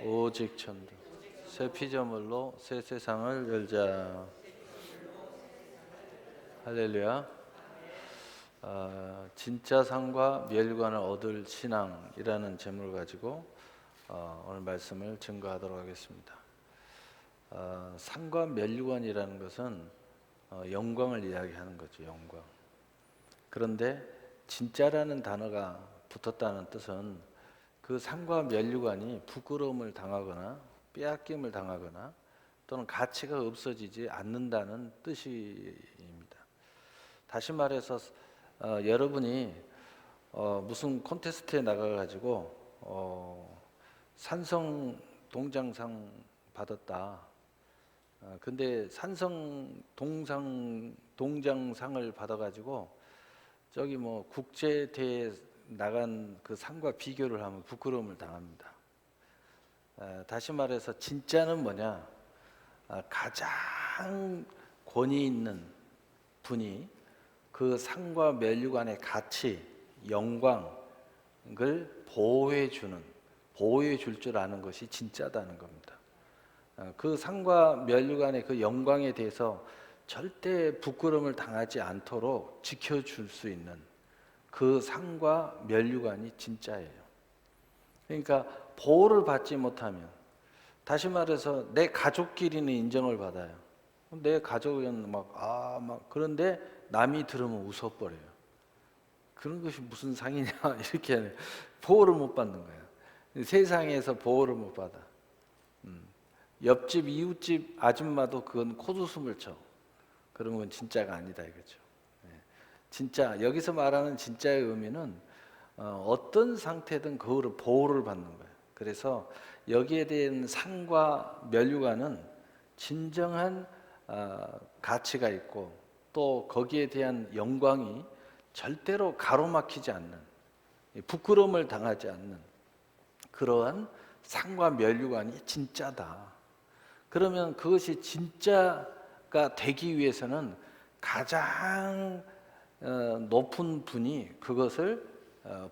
오직 천도 새 피조물로 새 세상을 열자. 할렐루야. 진짜 상과 멸관을 얻을 신앙이라는 제목을 가지고 오늘 말씀을 증거하도록 하겠습니다. 상과 멸관이라는 것은 영광을 이야기하는 거죠. 영광. 그런데 진짜라는 단어가 붙었다는 뜻은 그 상과 멸관이 부끄러움을 당하거나 빼앗김을 당하거나 또는 가치가 없어지지 않는다는 뜻입니다. 다시 말해서 여러분이 무슨 콘테스트에 나가가지고 산성 동장상 받았다. 근데 산성 동장상을 받아가지고 저기 뭐 국제대회에 나간 그 상과 비교를 하면 부끄러움을 당합니다. 다시 말해서 진짜는 뭐냐? 가장 권위 있는 분이 그 상과 멸관의 가치, 영광을 보호해 줄 줄 아는 것이 진짜다는 겁니다. 그 상과 멸관의 그 영광에 대해서 절대 부끄러움을 당하지 않도록 지켜줄 수 있는 그 상과 멸관이 진짜예요. 그러니까 보호를 받지 못하면, 다시 말해서 내 가족끼리는 인정을 받아요. 내 가족은 그런데 남이 들으면 웃어버려요. 그런 것이 무슨 상이냐 이렇게 보호를 못 받는 거예요. 세상에서 보호를 못 받아. 옆집 이웃집 아줌마도 그건 콧웃음을 쳐. 그런 건 진짜가 아니다 이거죠. 진짜, 여기서 말하는 진짜의 의미는 어떤 상태든 그거를 보호를 받는 거예요. 그래서 여기에 대한 상과 멸관은 진정한 가치가 있고 또 거기에 대한 영광이 절대로 가로막히지 않는, 부끄러움을 당하지 않는 그러한 상과 멸관이 진짜다. 그러면 그것이 진짜가 되기 위해서는 가장 높은 분이 그것을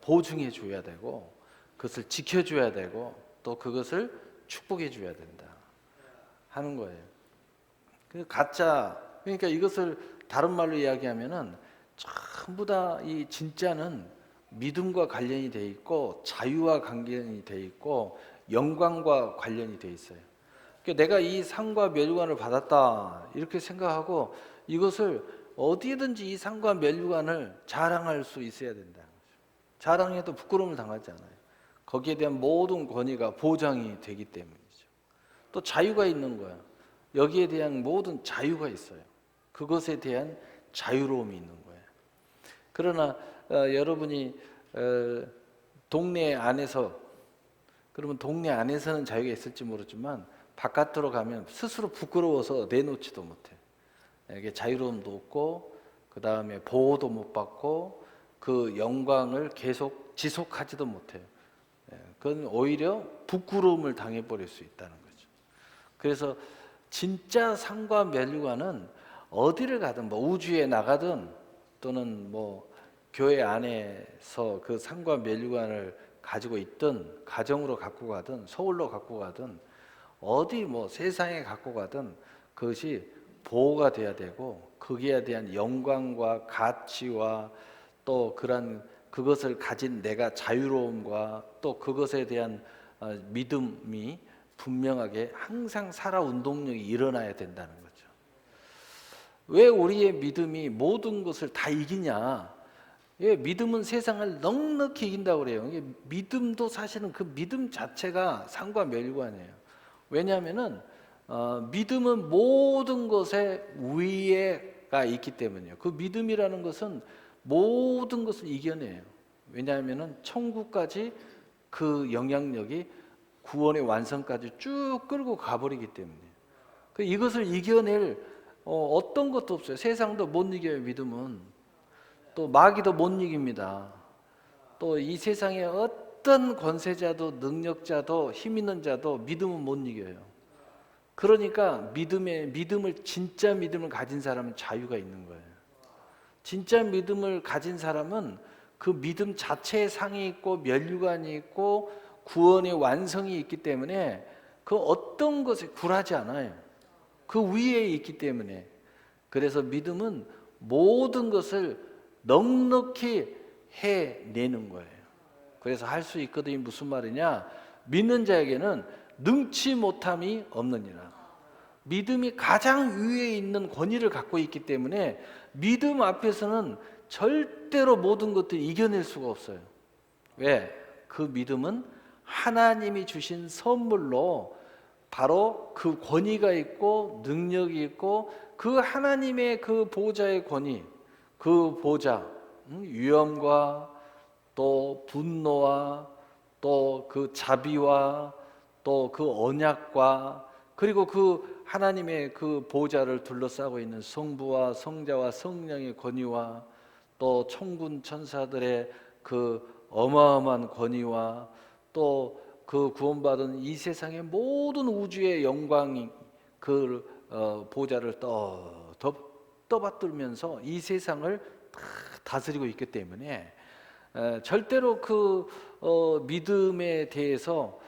보증해 줘야 되고 그것을 지켜줘야 되고 또 그것을 축복해 줘야 된다 하는 거예요. 그 가짜, 그러니까 이것을 다른 말로 이야기하면은 전부 다 이 진짜는 믿음과 관련이 돼 있고 자유와 관련이 돼 있고 영광과 관련이 돼 있어요. 그러니까 내가 이 상과 멸관을 받았다 이렇게 생각하고 이것을 어디든지 이 상과 멸관을 자랑할 수 있어야 된다는 거죠. 자랑해도 부끄러움을 당하지 않아요. 거기에 대한 모든 권위가 보장이 되기 때문이죠. 또 자유가 있는 거야. 여기에 대한 모든 자유가 있어요. 그것에 대한 자유로움이 있는 거예요. 그러나 여러분이 동네 안에서, 그러면 동네 안에서는 자유가 있을지 모르지만 바깥으로 가면 스스로 부끄러워서 내놓지도 못해. 이게 자유로움도 없고 그 다음에 보호도 못 받고 그 영광을 계속 지속하지도 못해요. 그건 오히려 부끄러움을 당해버릴 수 있다는 거죠. 그래서 진짜 상과 멸관은 어디를 가든, 뭐 우주에 나가든 또는 뭐 교회 안에서 그 상과 멸관을 가지고 있든 가정으로 갖고 가든 서울로 갖고 가든 어디 뭐 세상에 갖고 가든 그것이 보호가 돼야 되고 거기에 대한 영광과 가치와 또 그것을 가진 내가 자유로움과 또 그것에 대한 믿음이 분명하게 항상 살아 운동력이 일어나야 된다는 거죠. 왜 우리의 믿음이 모든 것을 다 이기냐? 믿음은 세상을 넉넉히 이긴다고 그래요. 믿음도 사실은 그 믿음 자체가 상과 멸관이에요. 왜냐하면은 믿음은 모든 것에 위에가 있기 때문이에요. 그 믿음이라는 것은 모든 것을 이겨내요. 왜냐하면은 천국까지 그 영향력이 구원의 완성까지 쭉 끌고 가버리기 때문에 이것을 이겨낼 어떤 것도 없어요. 세상도 못 이겨요. 믿음은. 또 마귀도 못 이깁니다. 또 이 세상의 어떤 권세자도 능력자도 힘 있는 자도 믿음은 못 이겨요. 그러니까 진짜 믿음을 가진 사람은 자유가 있는 거예요. 진짜 믿음을 가진 사람은 그 믿음 자체에 상이 있고 면류관이 있고 구원의 완성이 있기 때문에 그 어떤 것에 굴하지 않아요. 그 위에 있기 때문에. 그래서 믿음은 모든 것을 넉넉히 해내는 거예요. 그래서 할 수 있거든요. 무슨 말이냐? 믿는 자에게는 능치 못함이 없느니라. 믿음이 가장 위에 있는 권위를 갖고 있기 때문에 믿음 앞에서는 절대로 모든 것들을 이겨낼 수가 없어요. 왜? 그 믿음은 하나님이 주신 선물로 바로 그 권위가 있고 능력이 있고 그 하나님의 그 보좌의 권위, 그 보좌, 위엄과 또 분노와 또 그 자비와 또 그 언약과 그리고 그 하나님의 그 보좌를 둘러싸고 있는 성부와 성자와 성령의 권위와 또 천군 천사들의 그 어마어마한 권위와 또 그 구원받은 이 세상의 모든 우주의 영광이 그 보좌를 떠받들면서 이 세상을 다스리고 있기 때문에 절대로 그 믿음에 대해서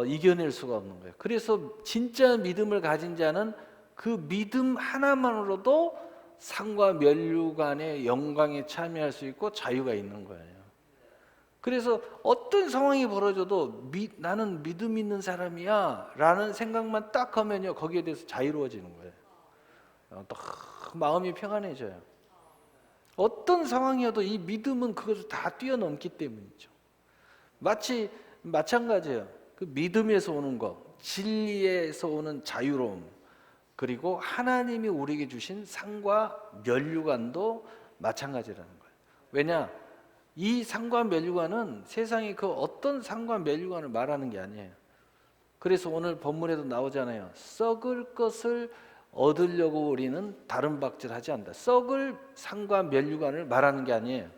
이겨낼 수가 없는 거예요. 그래서 진짜 믿음을 가진 자는 그 믿음 하나만으로도 상과 면류관의 영광에 참여할 수 있고 자유가 있는 거예요. 그래서 어떤 상황이 벌어져도 나는 믿음 있는 사람이야 라는 생각만 딱 하면요, 거기에 대해서 자유로워지는 거예요. 딱 마음이 평안해져요. 어떤 상황이어도 이 믿음은 그것을 다 뛰어넘기 때문이죠. 마찬가지예요. 그 믿음에서 오는 것, 진리에서 오는 자유로움, 그리고 하나님이 우리에게 주신 상과 면류관도 마찬가지라는 거예요. 왜냐? 이 상과 면류관은 세상의 그 어떤 상과 면류관을 말하는 게 아니에요. 그래서 오늘 본문에도 나오잖아요. 썩을 것을 얻으려고 우리는 다른 박질하지 않는다. 썩을 상과 면류관을 말하는 게 아니에요.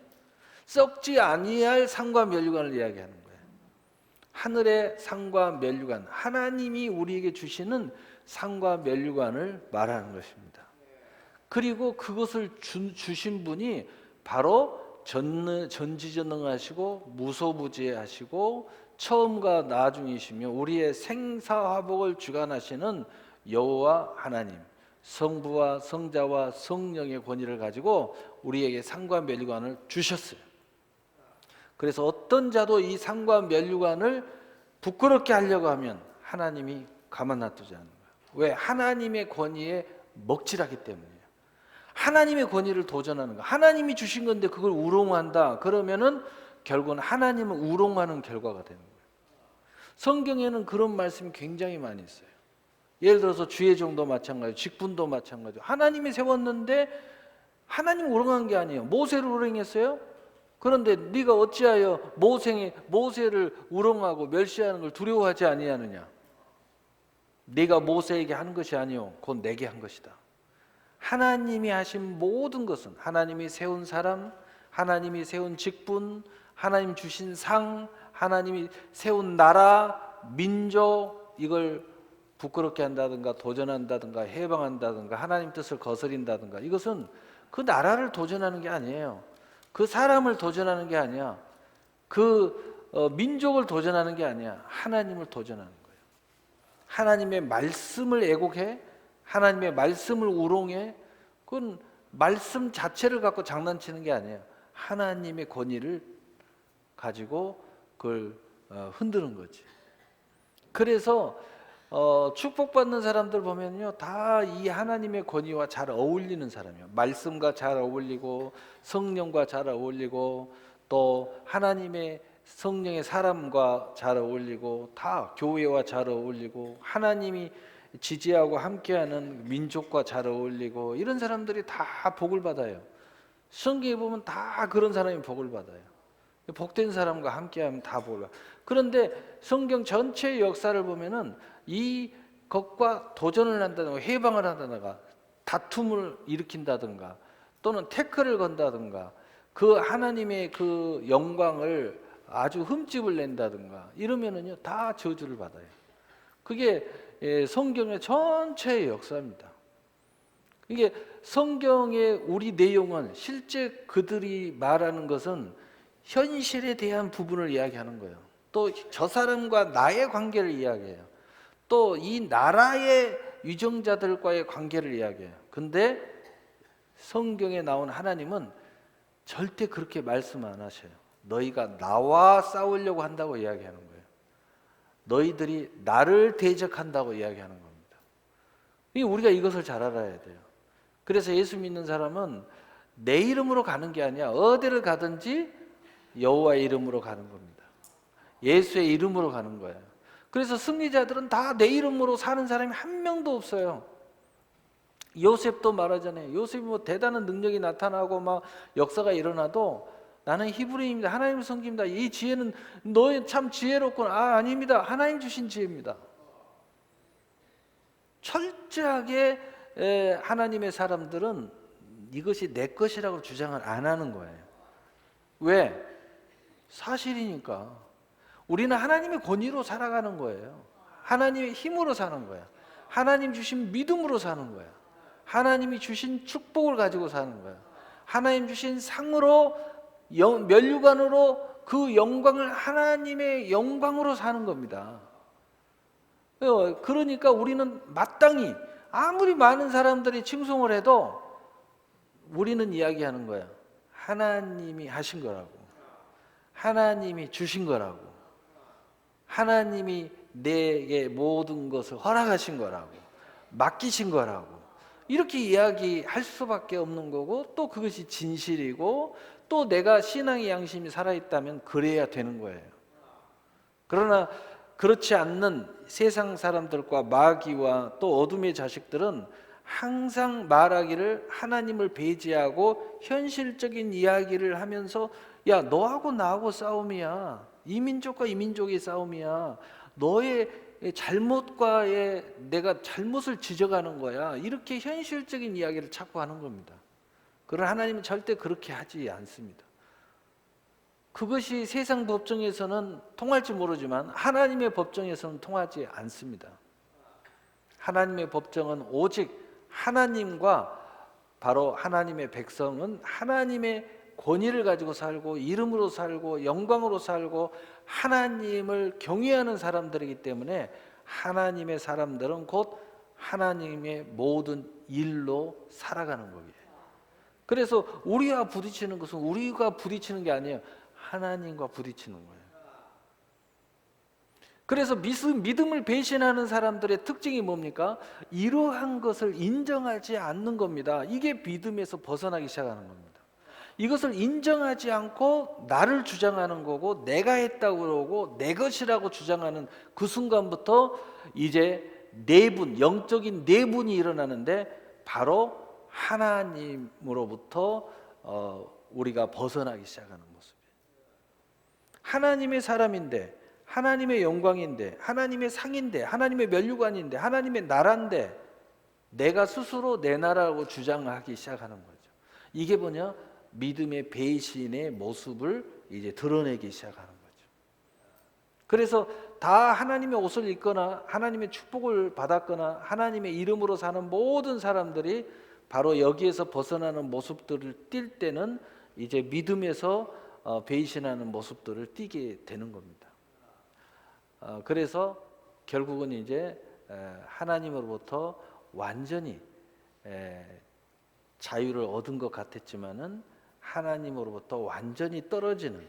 썩지 아니할 상과 면류관을 이야기하는 거예요. 하늘의 상과 면류관, 하나님이 우리에게 주시는 상과 면류관을 말하는 것입니다. 그리고 그것을 주신 분이 바로 전지전능하시고 무소부지하시고 처음과 나중이시며 우리의 생사화복을 주관하시는 여호와 하나님, 성부와 성자와 성령의 권위를 가지고 우리에게 상과 면류관을 주셨어요. 그래서 어떤 자도 이 상과 면류관을 부끄럽게 하려고 하면 하나님이 가만 놔두지 않는 거예요. 왜? 하나님의 권위에 먹칠하기 때문이에요. 하나님의 권위를 도전하는 거. 하나님이 주신 건데 그걸 우롱한다. 그러면은 결국은 하나님은 우롱하는 결과가 되는 거예요. 성경에는 그런 말씀이 굉장히 많이 있어요. 예를 들어서 주의 종도 마찬가지, 직분도 마찬가지. 하나님이 세웠는데 하나님 우롱한 게 아니에요. 모세를 우롱했어요. 그런데 네가 어찌하여 모세를 우롱하고 멸시하는 걸 두려워하지 아니하느냐? 네가 모세에게 한 것이 아니요, 곧 내게 한 것이다. 하나님이 하신 모든 것은 하나님이 세운 사람, 하나님이 세운 직분, 하나님 주신 상, 하나님이 세운 나라, 민족, 이걸 부끄럽게 한다든가 도전한다든가 해방한다든가 하나님 뜻을 거스린다든가, 이것은 그 나라를 도전하는 게 아니에요. 그 사람을 도전하는 게 아니야. 그 민족을 도전하는 게 아니야. 하나님을 도전하는 거예요. 하나님의 말씀을 애곡해, 하나님의 말씀을 우롱해. 그건 말씀 자체를 갖고 장난치는 게 아니에요. 하나님의 권위를 가지고 그걸 흔드는 거지. 그래서 축복받는 사람들 보면요, 다 이 하나님의 권위와 잘 어울리는 사람이에요. 말씀과 잘 어울리고 성령과 잘 어울리고 또 하나님의 성령의 사람과 잘 어울리고 다 교회와 잘 어울리고 하나님이 지지하고 함께하는 민족과 잘 어울리고, 이런 사람들이 다 복을 받아요. 성경에 보면 다 그런 사람이 복을 받아요. 복된 사람과 함께하면 다 복을 받아요. 그런데 성경 전체의 역사를 보면은 이 것과 도전을 한다든가 해방을 한다든가 다툼을 일으킨다든가 또는 태클을 건다든가 그 하나님의 그 영광을 아주 흠집을 낸다든가 이러면은요, 다 저주를 받아요. 그게 성경의 전체의 역사입니다. 이게 성경의 우리 내용은 실제 그들이 말하는 것은 현실에 대한 부분을 이야기하는 거예요. 또 저 사람과 나의 관계를 이야기해요. 또 이 나라의 유정자들과의 관계를 이야기해요. 근데 성경에 나온 하나님은 절대 그렇게 말씀 안 하셔요. 너희가 나와 싸우려고 한다고 이야기하는 거예요. 너희들이 나를 대적한다고 이야기하는 겁니다. 우리가 이것을 잘 알아야 돼요. 그래서 예수 믿는 사람은 내 이름으로 가는 게 아니야. 어디를 가든지 여호와의 이름으로 가는 겁니다. 예수의 이름으로 가는 거예요. 그래서 승리자들은 다 내 이름으로 사는 사람이 한 명도 없어요. 요셉도 말하잖아요. 요셉이 뭐 대단한 능력이 나타나고 막 역사가 일어나도 나는 히브리입니다. 하나님을 섬깁니다. 이 지혜는 너희 참 지혜롭구나. 아닙니다. 하나님 주신 지혜입니다. 철저하게 하나님의 사람들은 이것이 내 것이라고 주장을 안 하는 거예요. 왜? 사실이니까. 우리는 하나님의 권위로 살아가는 거예요. 하나님의 힘으로 사는 거야. 하나님 주신 믿음으로 사는 거야. 하나님이 주신 축복을 가지고 사는 거야. 하나님 주신 상으로 면류관으로 그 영광을 하나님의 영광으로 사는 겁니다. 그러니까 우리는 마땅히 아무리 많은 사람들이 칭송을 해도 우리는 이야기하는 거야. 하나님이 하신 거라고. 하나님이 주신 거라고. 하나님이 내게 모든 것을 허락하신 거라고. 맡기신 거라고. 이렇게 이야기할 수밖에 없는 거고, 또 그것이 진실이고, 또 내가 신앙의 양심이 살아있다면 그래야 되는 거예요. 그러나 그렇지 않는 세상 사람들과 마귀와 또 어둠의 자식들은 항상 말하기를 하나님을 배제하고 현실적인 이야기를 하면서, 야, 너하고 나하고 싸움이야. 이 민족과 이 민족의 싸움이야. 너의 잘못과의 내가 잘못을 지적하는 거야. 이렇게 현실적인 이야기를 자꾸 하는 겁니다. 그러나 하나님은 절대 그렇게 하지 않습니다. 그것이 세상 법정에서는 통할지 모르지만 하나님의 법정에서는 통하지 않습니다. 하나님의 법정은 오직 하나님과 바로 하나님의 백성은 하나님의 권위를 가지고 살고 이름으로 살고 영광으로 살고 하나님을 경외하는 사람들이기 때문에 하나님의 사람들은 곧 하나님의 모든 일로 살아가는 거예요. 그래서 우리와 부딪히는 것은 우리가 부딪히는 게 아니에요. 하나님과 부딪히는 거예요. 그래서 믿음을 배신하는 사람들의 특징이 뭡니까? 이러한 것을 인정하지 않는 겁니다. 이게 믿음에서 벗어나기 시작하는 겁니다. 이것을 인정하지 않고 나를 주장하는 거고 내가 했다고 그러고 내 것이라고 주장하는 그 순간부터 이제 내분, 영적인 내분이 일어나는데 바로 하나님으로부터 우리가 벗어나기 시작하는 모습이에요. 하나님의 사람인데, 하나님의 영광인데, 하나님의 상인데, 하나님의 면류관인데, 하나님의 나라인데 내가 스스로 내 나라라고 주장하기 시작하는 거죠. 이게 뭐냐? 믿음의 배신의 모습을 이제 드러내기 시작하는 거죠. 그래서 다 하나님의 옷을 입거나 하나님의 축복을 받았거나 하나님의 이름으로 사는 모든 사람들이 바로 여기에서 벗어나는 모습들을 띌 때는 이제 믿음에서 배신하는 모습들을 띠게 되는 겁니다. 그래서 결국은 이제 하나님으로부터 완전히 자유를 얻은 것 같았지만은 하나님으로부터 완전히 떨어지는,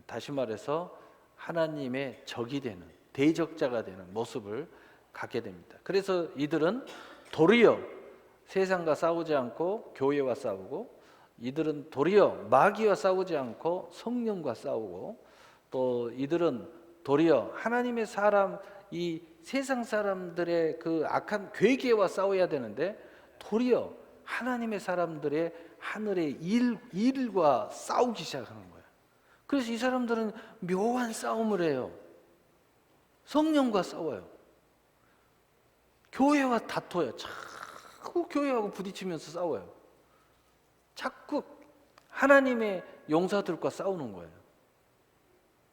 다시 말해서 하나님의 적이 되는, 대적자가 되는 모습을 갖게 됩니다. 그래서 이들은 도리어 세상과 싸우지 않고 교회와 싸우고, 이들은 도리어 마귀와 싸우지 않고 성령과 싸우고, 또 이들은 도리어 하나님의 사람, 이 세상 사람들의 그 악한 괴계와 싸워야 되는데 도리어 하나님의 사람들의 하늘의 일과 싸우기 시작하는 거예요. 그래서 이 사람들은 묘한 싸움을 해요. 성령과 싸워요. 교회와 다퉈요. 자꾸 교회하고 부딪히면서 싸워요. 자꾸 하나님의 용사들과 싸우는 거예요.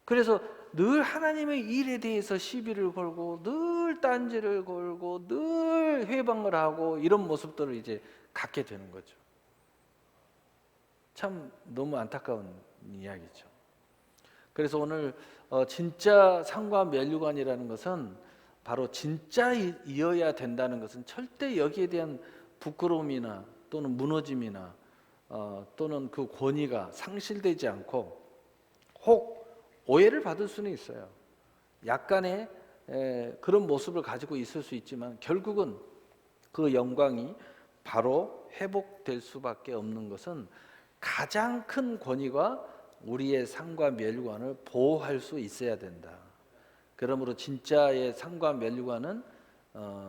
그래서 늘 하나님의 일에 대해서 시비를 걸고 늘 딴지를 걸고 늘 회방을 하고 이런 모습들을 이제 갖게 되는 거죠. 참 너무 안타까운 이야기죠. 그래서 오늘 진짜 상과 면류관이라는 것은 바로 진짜이어야 된다는 것은 절대 여기에 대한 부끄러움이나 또는 무너짐이나 또는 그 권위가 상실되지 않고, 혹 오해를 받을 수는 있어요. 약간의 그런 모습을 가지고 있을 수 있지만 결국은 그 영광이 바로 회복될 수밖에 없는 것은 가장 큰 권위가 우리의 상과 면류관을 보호할 수 있어야 된다. 그러므로 진짜의 상과 면류관은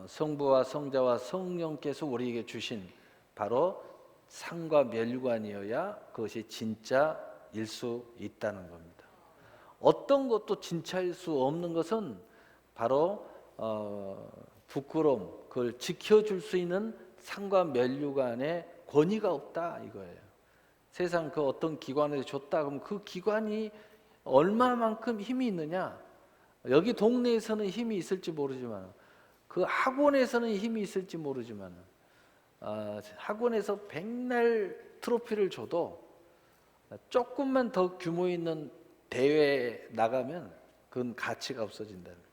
성부와 성자와 성령께서 우리에게 주신 바로 상과 면류관이어야 그것이 진짜일 수 있다는 겁니다. 어떤 것도 진짜일 수 없는 것은 바로 부끄러움, 그걸 지켜줄 수 있는 상과 면류관의 권위가 없다 이거예요. 세상 그 어떤 기관에서 줬다 그러면 그 기관이 얼마만큼 힘이 있느냐, 여기 동네에서는 힘이 있을지 모르지만 그 학원에서는 힘이 있을지 모르지만 학원에서 백날 트로피를 줘도 조금만 더 규모 있는 대회에 나가면 그건 가치가 없어진다는 거죠.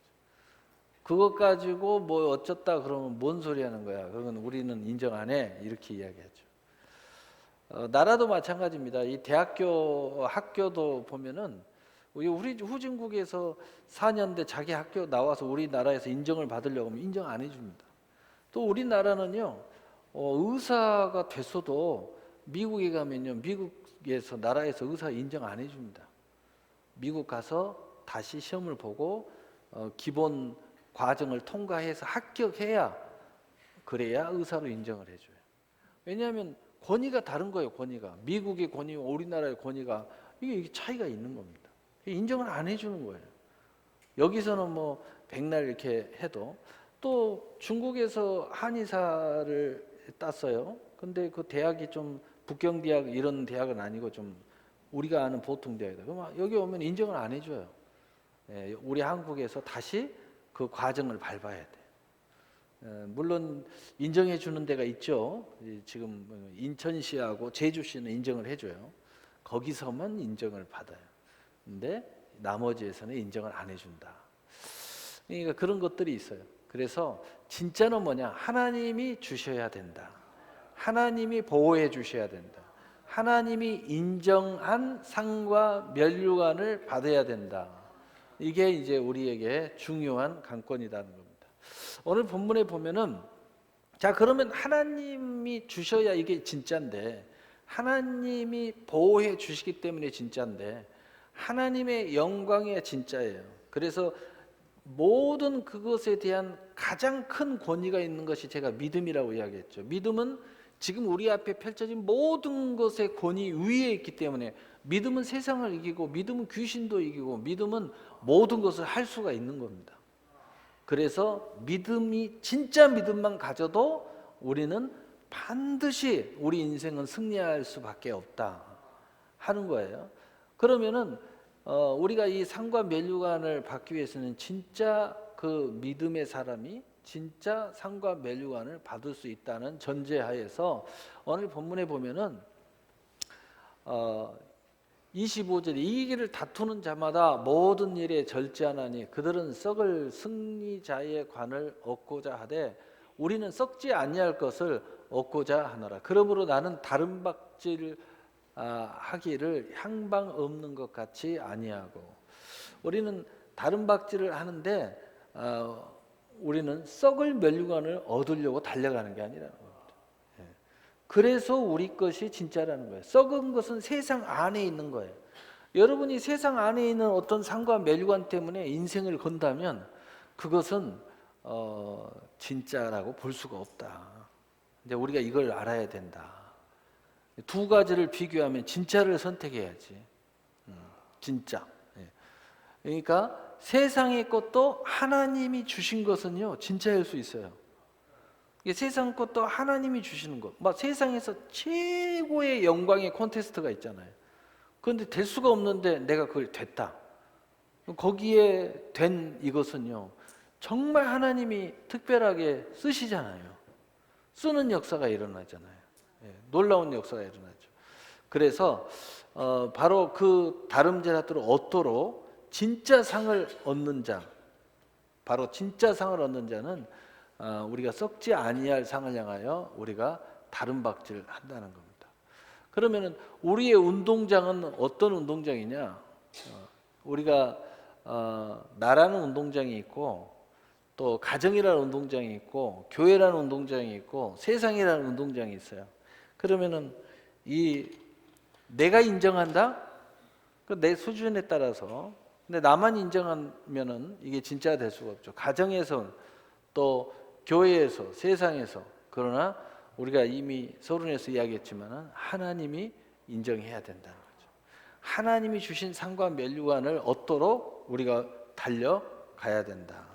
그것 가지고 뭐 어쩌다 그러면 뭔 소리 하는 거야, 그건 우리는 인정 안 해, 이렇게 이야기하죠. 나라도 마찬가지입니다. 이 대학교 학교도 보면은 우리 후진국에서 4년대 자기 학교 나와서 우리나라에서 인정을 받으려고 하면 인정 안 해줍니다. 또 우리나라는요, 의사가 됐어도 미국에 가면요, 미국에서 나라에서 의사 인정 안 해줍니다. 미국 가서 다시 시험을 보고 기본 과정을 통과해서 합격해야, 그래야 의사로 인정을 해줘요. 왜냐하면 권위가 다른 거예요. 권위가 미국의 권위와 우리나라의 권위가 이게 차이가 있는 겁니다. 인정을 안 해주는 거예요. 여기서는 뭐 백날 이렇게 해도, 또 중국에서 한의사를 땄어요. 근데 그 대학이 좀 북경대학 이런 대학은 아니고 좀 우리가 아는 보통 대학이다. 그럼 여기 오면 인정을 안 해줘요. 우리 한국에서 다시 그 과정을 밟아야 돼. 물론 인정해 주는 데가 있죠. 지금 인천시하고 제주시는 인정을 해줘요. 거기서만 인정을 받아요. 근데 나머지에서는 인정을 안 해준다. 그러니까 그런 것들이 있어요. 그래서 진짜는 뭐냐? 하나님이 주셔야 된다. 하나님이 보호해 주셔야 된다. 하나님이 인정한 상과 면류관을 받아야 된다. 이게 이제 우리에게 중요한 관건이라는 겁니다. 오늘 본문에 보면은, 자 그러면 하나님이 주셔야 이게 진짜인데, 하나님이 보호해 주시기 때문에 진짜인데, 하나님의 영광이 진짜예요. 그래서 모든 그것에 대한 가장 큰 권위가 있는 것이 제가 믿음이라고 이야기했죠. 믿음은 지금 우리 앞에 펼쳐진 모든 것의 권위 위에 있기 때문에, 믿음은 세상을 이기고, 믿음은 귀신도 이기고, 믿음은 모든 것을 할 수가 있는 겁니다. 그래서 믿음이, 진짜 믿음만 가져도 우리는 반드시 우리 인생은 승리할 수밖에 없다 하는 거예요. 그러면은 우리가 이 상과 면류관을 받기 위해서는 진짜 그 믿음의 사람이 진짜 상과 면류관을 받을 수 있다는 전제하에서 오늘 본문에 보면은 25절에 이 길을 다투는 자마다 모든 일에 절제하나니 그들은 썩을 승리자의 관을 얻고자 하되 우리는 썩지 아니할 것을 얻고자 하노라. 그러므로 나는 다른 박질 하기를 향방 없는 것 같이 아니하고, 우리는 다른 박질을 하는데 우리는 썩을 면류관을 얻으려고 달려가는 게 아니라는 겁니다. 그래서 우리 것이 진짜라는 거예요. 썩은 것은 세상 안에 있는 거예요. 여러분이 세상 안에 있는 어떤 상과 면류관 때문에 인생을 건다면 그것은 진짜라고 볼 수가 없다. 근데 우리가 이걸 알아야 된다. 두 가지를 비교하면 진짜를 선택해야지. 진짜. 그러니까 세상의 것도 하나님이 주신 것은요 진짜일 수 있어요. 세상 것도 하나님이 주시는 것, 막 세상에서 최고의 영광의 콘테스트가 있잖아요. 그런데 될 수가 없는데 내가 그걸 됐다. 거기에 된 이것은요 정말 하나님이 특별하게 쓰시잖아요. 쓰는 역사가 일어나잖아요. 놀라운 역사가 일어나죠. 그래서 바로 그 다름질하도록 얻도록 진짜 상을 얻는 자, 바로 진짜 상을 얻는 자는 우리가 썩지 아니할 상을 향하여 우리가 다른 박질 한다는 겁니다. 그러면은 우리의 운동장은 어떤 운동장이냐? 우리가 나라는 운동장이 있고, 또 가정이라는 운동장이 있고, 교회라는 운동장이 있고, 세상이라는 운동장이 있어요. 그러면은 이 내가 인정한다? 그 내 수준에 따라서. 근데 나만 인정하면은 이게 진짜가 될 수가 없죠. 가정에서, 또 교회에서, 세상에서. 그러나 우리가 이미 서론에서 이야기했지만은 하나님이 인정해야 된다는 거죠. 하나님이 주신 상과 면류관을 얻도록 우리가 달려가야 된다.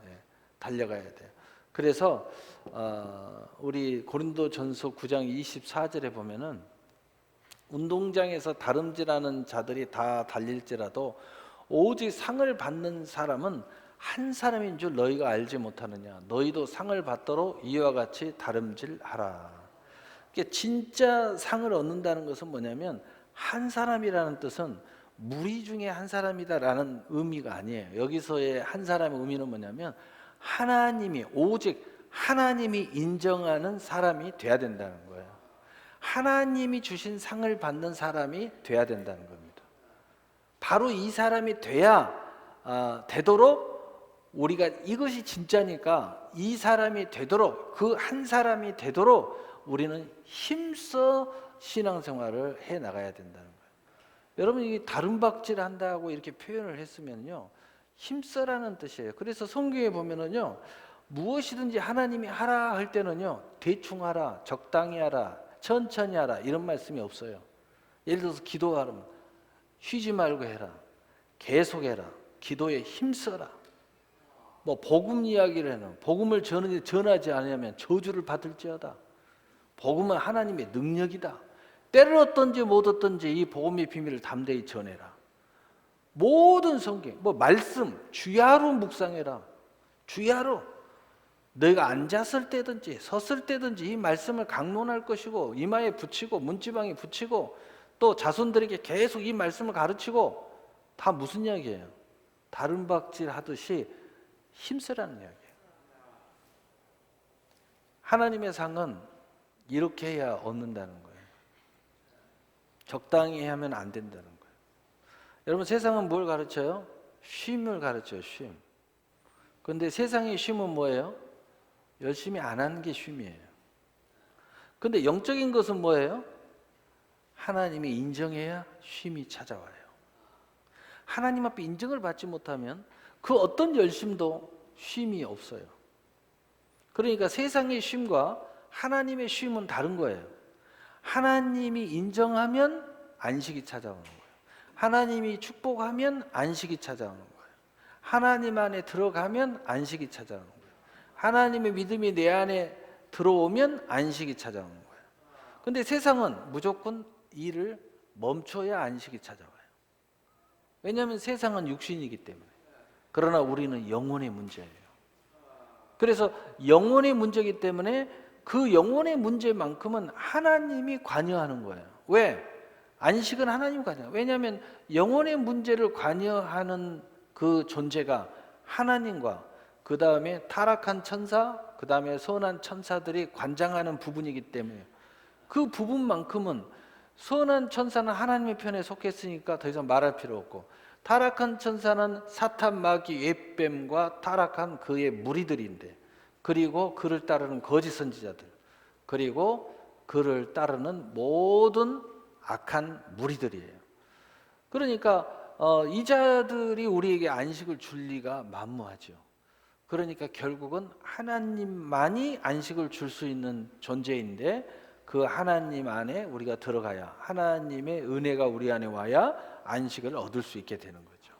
예, 달려가야 돼요. 그래서 우리 고린도전서 9장 24절에 보면은 운동장에서 다름질하는 자들이 다 달릴지라도 오직 상을 받는 사람은 한 사람인 줄 너희가 알지 못하느냐. 너희도 상을 받도록 이와 같이 다름질하라. 그러니까 진짜 상을 얻는다는 것은 뭐냐면 한 사람이라는 뜻은 무리 중에 한 사람이다라는 의미가 아니에요. 여기서의 한 사람의 의미는 뭐냐면 하나님이, 오직 하나님이 인정하는 사람이 돼야 된다는 거예요. 하나님이 주신 상을 받는 사람이 돼야 된다는 겁니다. 바로 이 사람이 돼야 되도록 우리가, 이것이 진짜니까 이 사람이 되도록, 그 한 사람이 되도록 우리는 힘써 신앙생활을 해 나가야 된다는 거예요. 여러분, 이 다름박질 한다고 이렇게 표현을 했으면요, 힘써라는 뜻이에요. 그래서 성경에 보면은요, 무엇이든지 하나님이 하라 할 때는요, 대충 하라, 적당히 하라, 천천히 하라, 이런 말씀이 없어요. 예를 들어서 기도하라면 쉬지 말고 해라, 계속 해라, 기도에 힘써라. 뭐 복음 이야기를 해는 복음을 전하지 않으면 저주를 받을지어다. 복음은 하나님의 능력이다. 때를 얻든지 못 얻든지 이 복음의 비밀을 담대히 전해라. 모든 성경, 뭐 말씀 주야로 묵상해라. 주야로 너희가 앉았을 때든지 섰을 때든지 이 말씀을 강론할 것이고, 이마에 붙이고 문지방에 붙이고, 또 자손들에게 계속 이 말씀을 가르치고. 다 무슨 이야기예요? 다름박질 하듯이 힘쓰라는 이야기예요. 하나님의 상은 이렇게 해야 얻는다는 거예요. 적당히 하면 안 된다는 거예요. 여러분, 세상은 뭘 가르쳐요? 쉼을 가르쳐요. 쉼. 그런데 세상의 쉼은 뭐예요? 열심히 안 하는 게 쉼이에요. 그런데 영적인 것은 뭐예요? 하나님이 인정해야 쉼이 찾아와요. 하나님 앞에 인정을 받지 못하면 그 어떤 열심도 쉼이 없어요. 그러니까 세상의 쉼과 하나님의 쉼은 다른 거예요. 하나님이 인정하면 안식이 찾아오는 거예요. 하나님이 축복하면 안식이 찾아오는 거예요. 하나님 안에 들어가면 안식이 찾아오는 거예요. 하나님의 믿음이 내 안에 들어오면 안식이 찾아오는 거예요. 그런데 세상은 무조건 일을 멈춰야 안식이 찾아와요. 왜냐하면 세상은 육신이기 때문에. 그러나 우리는 영혼의 문제예요. 그래서 영혼의 문제이기 때문에 그 영혼의 문제만큼은 하나님이 관여하는 거예요. 왜? 안식은 하나님이 관여해요. 왜냐하면 영혼의 문제를 관여하는 그 존재가 하나님과 그 다음에 타락한 천사, 그 다음에 선한 천사들이 관장하는 부분이기 때문에 그 부분만큼은, 선한 천사는 하나님의 편에 속했으니까 더 이상 말할 필요 없고, 타락한 천사는 사탄, 마귀, 웹뱀과 타락한 그의 무리들인데, 그리고 그를 따르는 거짓 선지자들, 그리고 그를 따르는 모든 악한 무리들이에요. 그러니까 이 자들이 우리에게 안식을 줄 리가 만무하죠. 그러니까 결국은 하나님만이 안식을 줄 수 있는 존재인데, 그 하나님 안에 우리가 들어가야, 하나님의 은혜가 우리 안에 와야 안식을 얻을 수 있게 되는 거죠.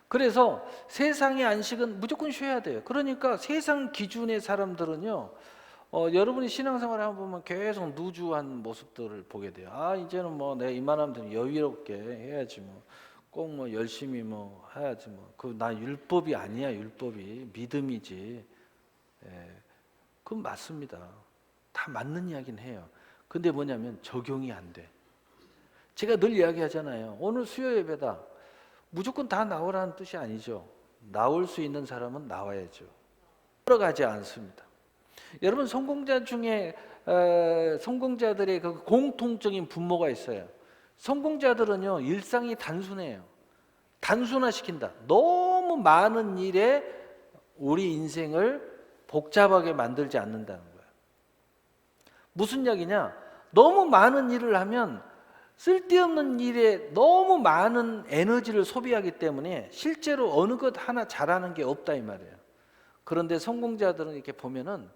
그래서 세상의 안식은 무조건 쉬어야 돼요. 그러니까 세상 기준의 사람들은요, 여러분이 신앙생활을 한번 보면 계속 누주한 모습들을 보게 돼요. 이제는 뭐 내가 이만하면 되면 여유롭게 해야지, 뭐 꼭 뭐 열심히 뭐 해야지, 뭐 그 나 율법이 아니야, 율법이 믿음이지. 그건 맞습니다. 다 맞는 이야기는 해요. 근데 뭐냐면 적용이 안 돼. 제가 늘 이야기하잖아요. 오늘 수요 예배다. 무조건 다 나오라는 뜻이 아니죠. 나올 수 있는 사람은 나와야죠. 들어가지 않습니다. 여러분, 성공자 중에 성공자들의 그 공통적인 분모가 있어요. 성공자들은요, 일상이 단순해요. 단순화시킨다. 너무 많은 일에 우리 인생을 복잡하게 만들지 않는다는 거예요. 무슨 이야기냐? 너무 많은 일을 하면 쓸데없는 일에 너무 많은 에너지를 소비하기 때문에 실제로 어느 것 하나 잘하는 게 없다 이 말이에요. 그런데 성공자들은 이렇게 보면은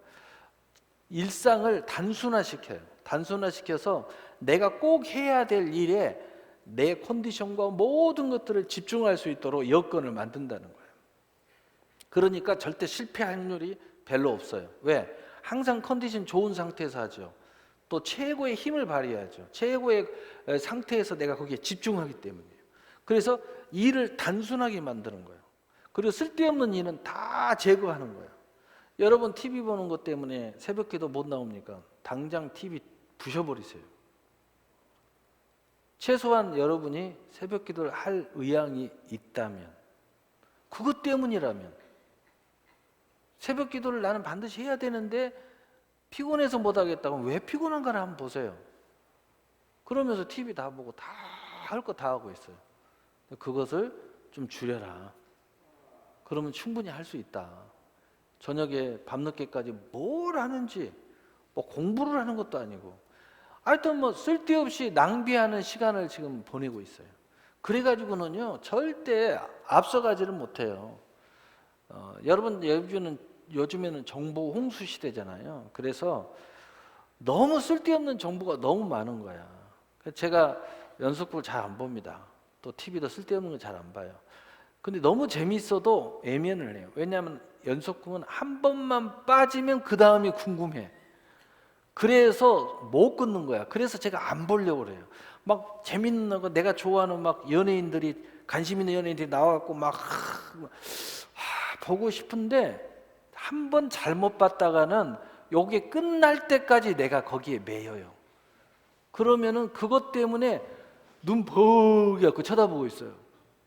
일상을 단순화시켜요. 단순화시켜서 내가 꼭 해야 될 일에 내 컨디션과 모든 것들을 집중할 수 있도록 여건을 만든다는 거예요. 그러니까 절대 실패 확률이 별로 없어요. 왜? 항상 컨디션 좋은 상태에서 하죠. 또 최고의 힘을 발휘하죠. 최고의 상태에서 내가 거기에 집중하기 때문이에요. 그래서 일을 단순하게 만드는 거예요. 그리고 쓸데없는 일은 다 제거하는 거예요. 여러분 TV 보는 것 때문에 새벽기도 못 나옵니까? 당장 TV 부셔버리세요. 최소한 여러분이 새벽기도를 할 의향이 있다면, 그것 때문이라면, 새벽기도를 나는 반드시 해야 되는데 피곤해서 못하겠다고 왜 피곤한가를 한번 보세요. 그러면서 TV 다 보고 다 할 거 다 하고 있어요. 그것을 좀 줄여라. 그러면 충분히 할 수 있다. 저녁에 밤늦게까지 뭘 하는지, 뭐 공부를 하는 것도 아니고 하여튼 뭐 쓸데없이 낭비하는 시간을 지금 보내고 있어요. 그래가지고는요 절대 앞서가지를 못해요. 여러분, 요즘에는 정보 홍수 시대잖아요. 그래서 너무 쓸데없는 정보가 너무 많은 거야. 제가 연속극을 잘 안 봅니다. 또 TV도 쓸데없는 거 잘 안 봐요. 근데 너무 재밌어도 애면을 해요. 왜냐하면 연속극은 한 번만 빠지면 그 다음이 궁금해. 그래서 못 끊는 거야. 그래서 제가 안 보려고 그래요. 막 재밌는 거, 내가 좋아하는 막 연예인들이, 관심 있는 연예인들이 나와갖고 막 보고 싶은데 한 번 잘못 봤다가는 요게 끝날 때까지 내가 거기에 매여요. 그러면은 그것 때문에 눈 버갰고 쳐다보고 있어요.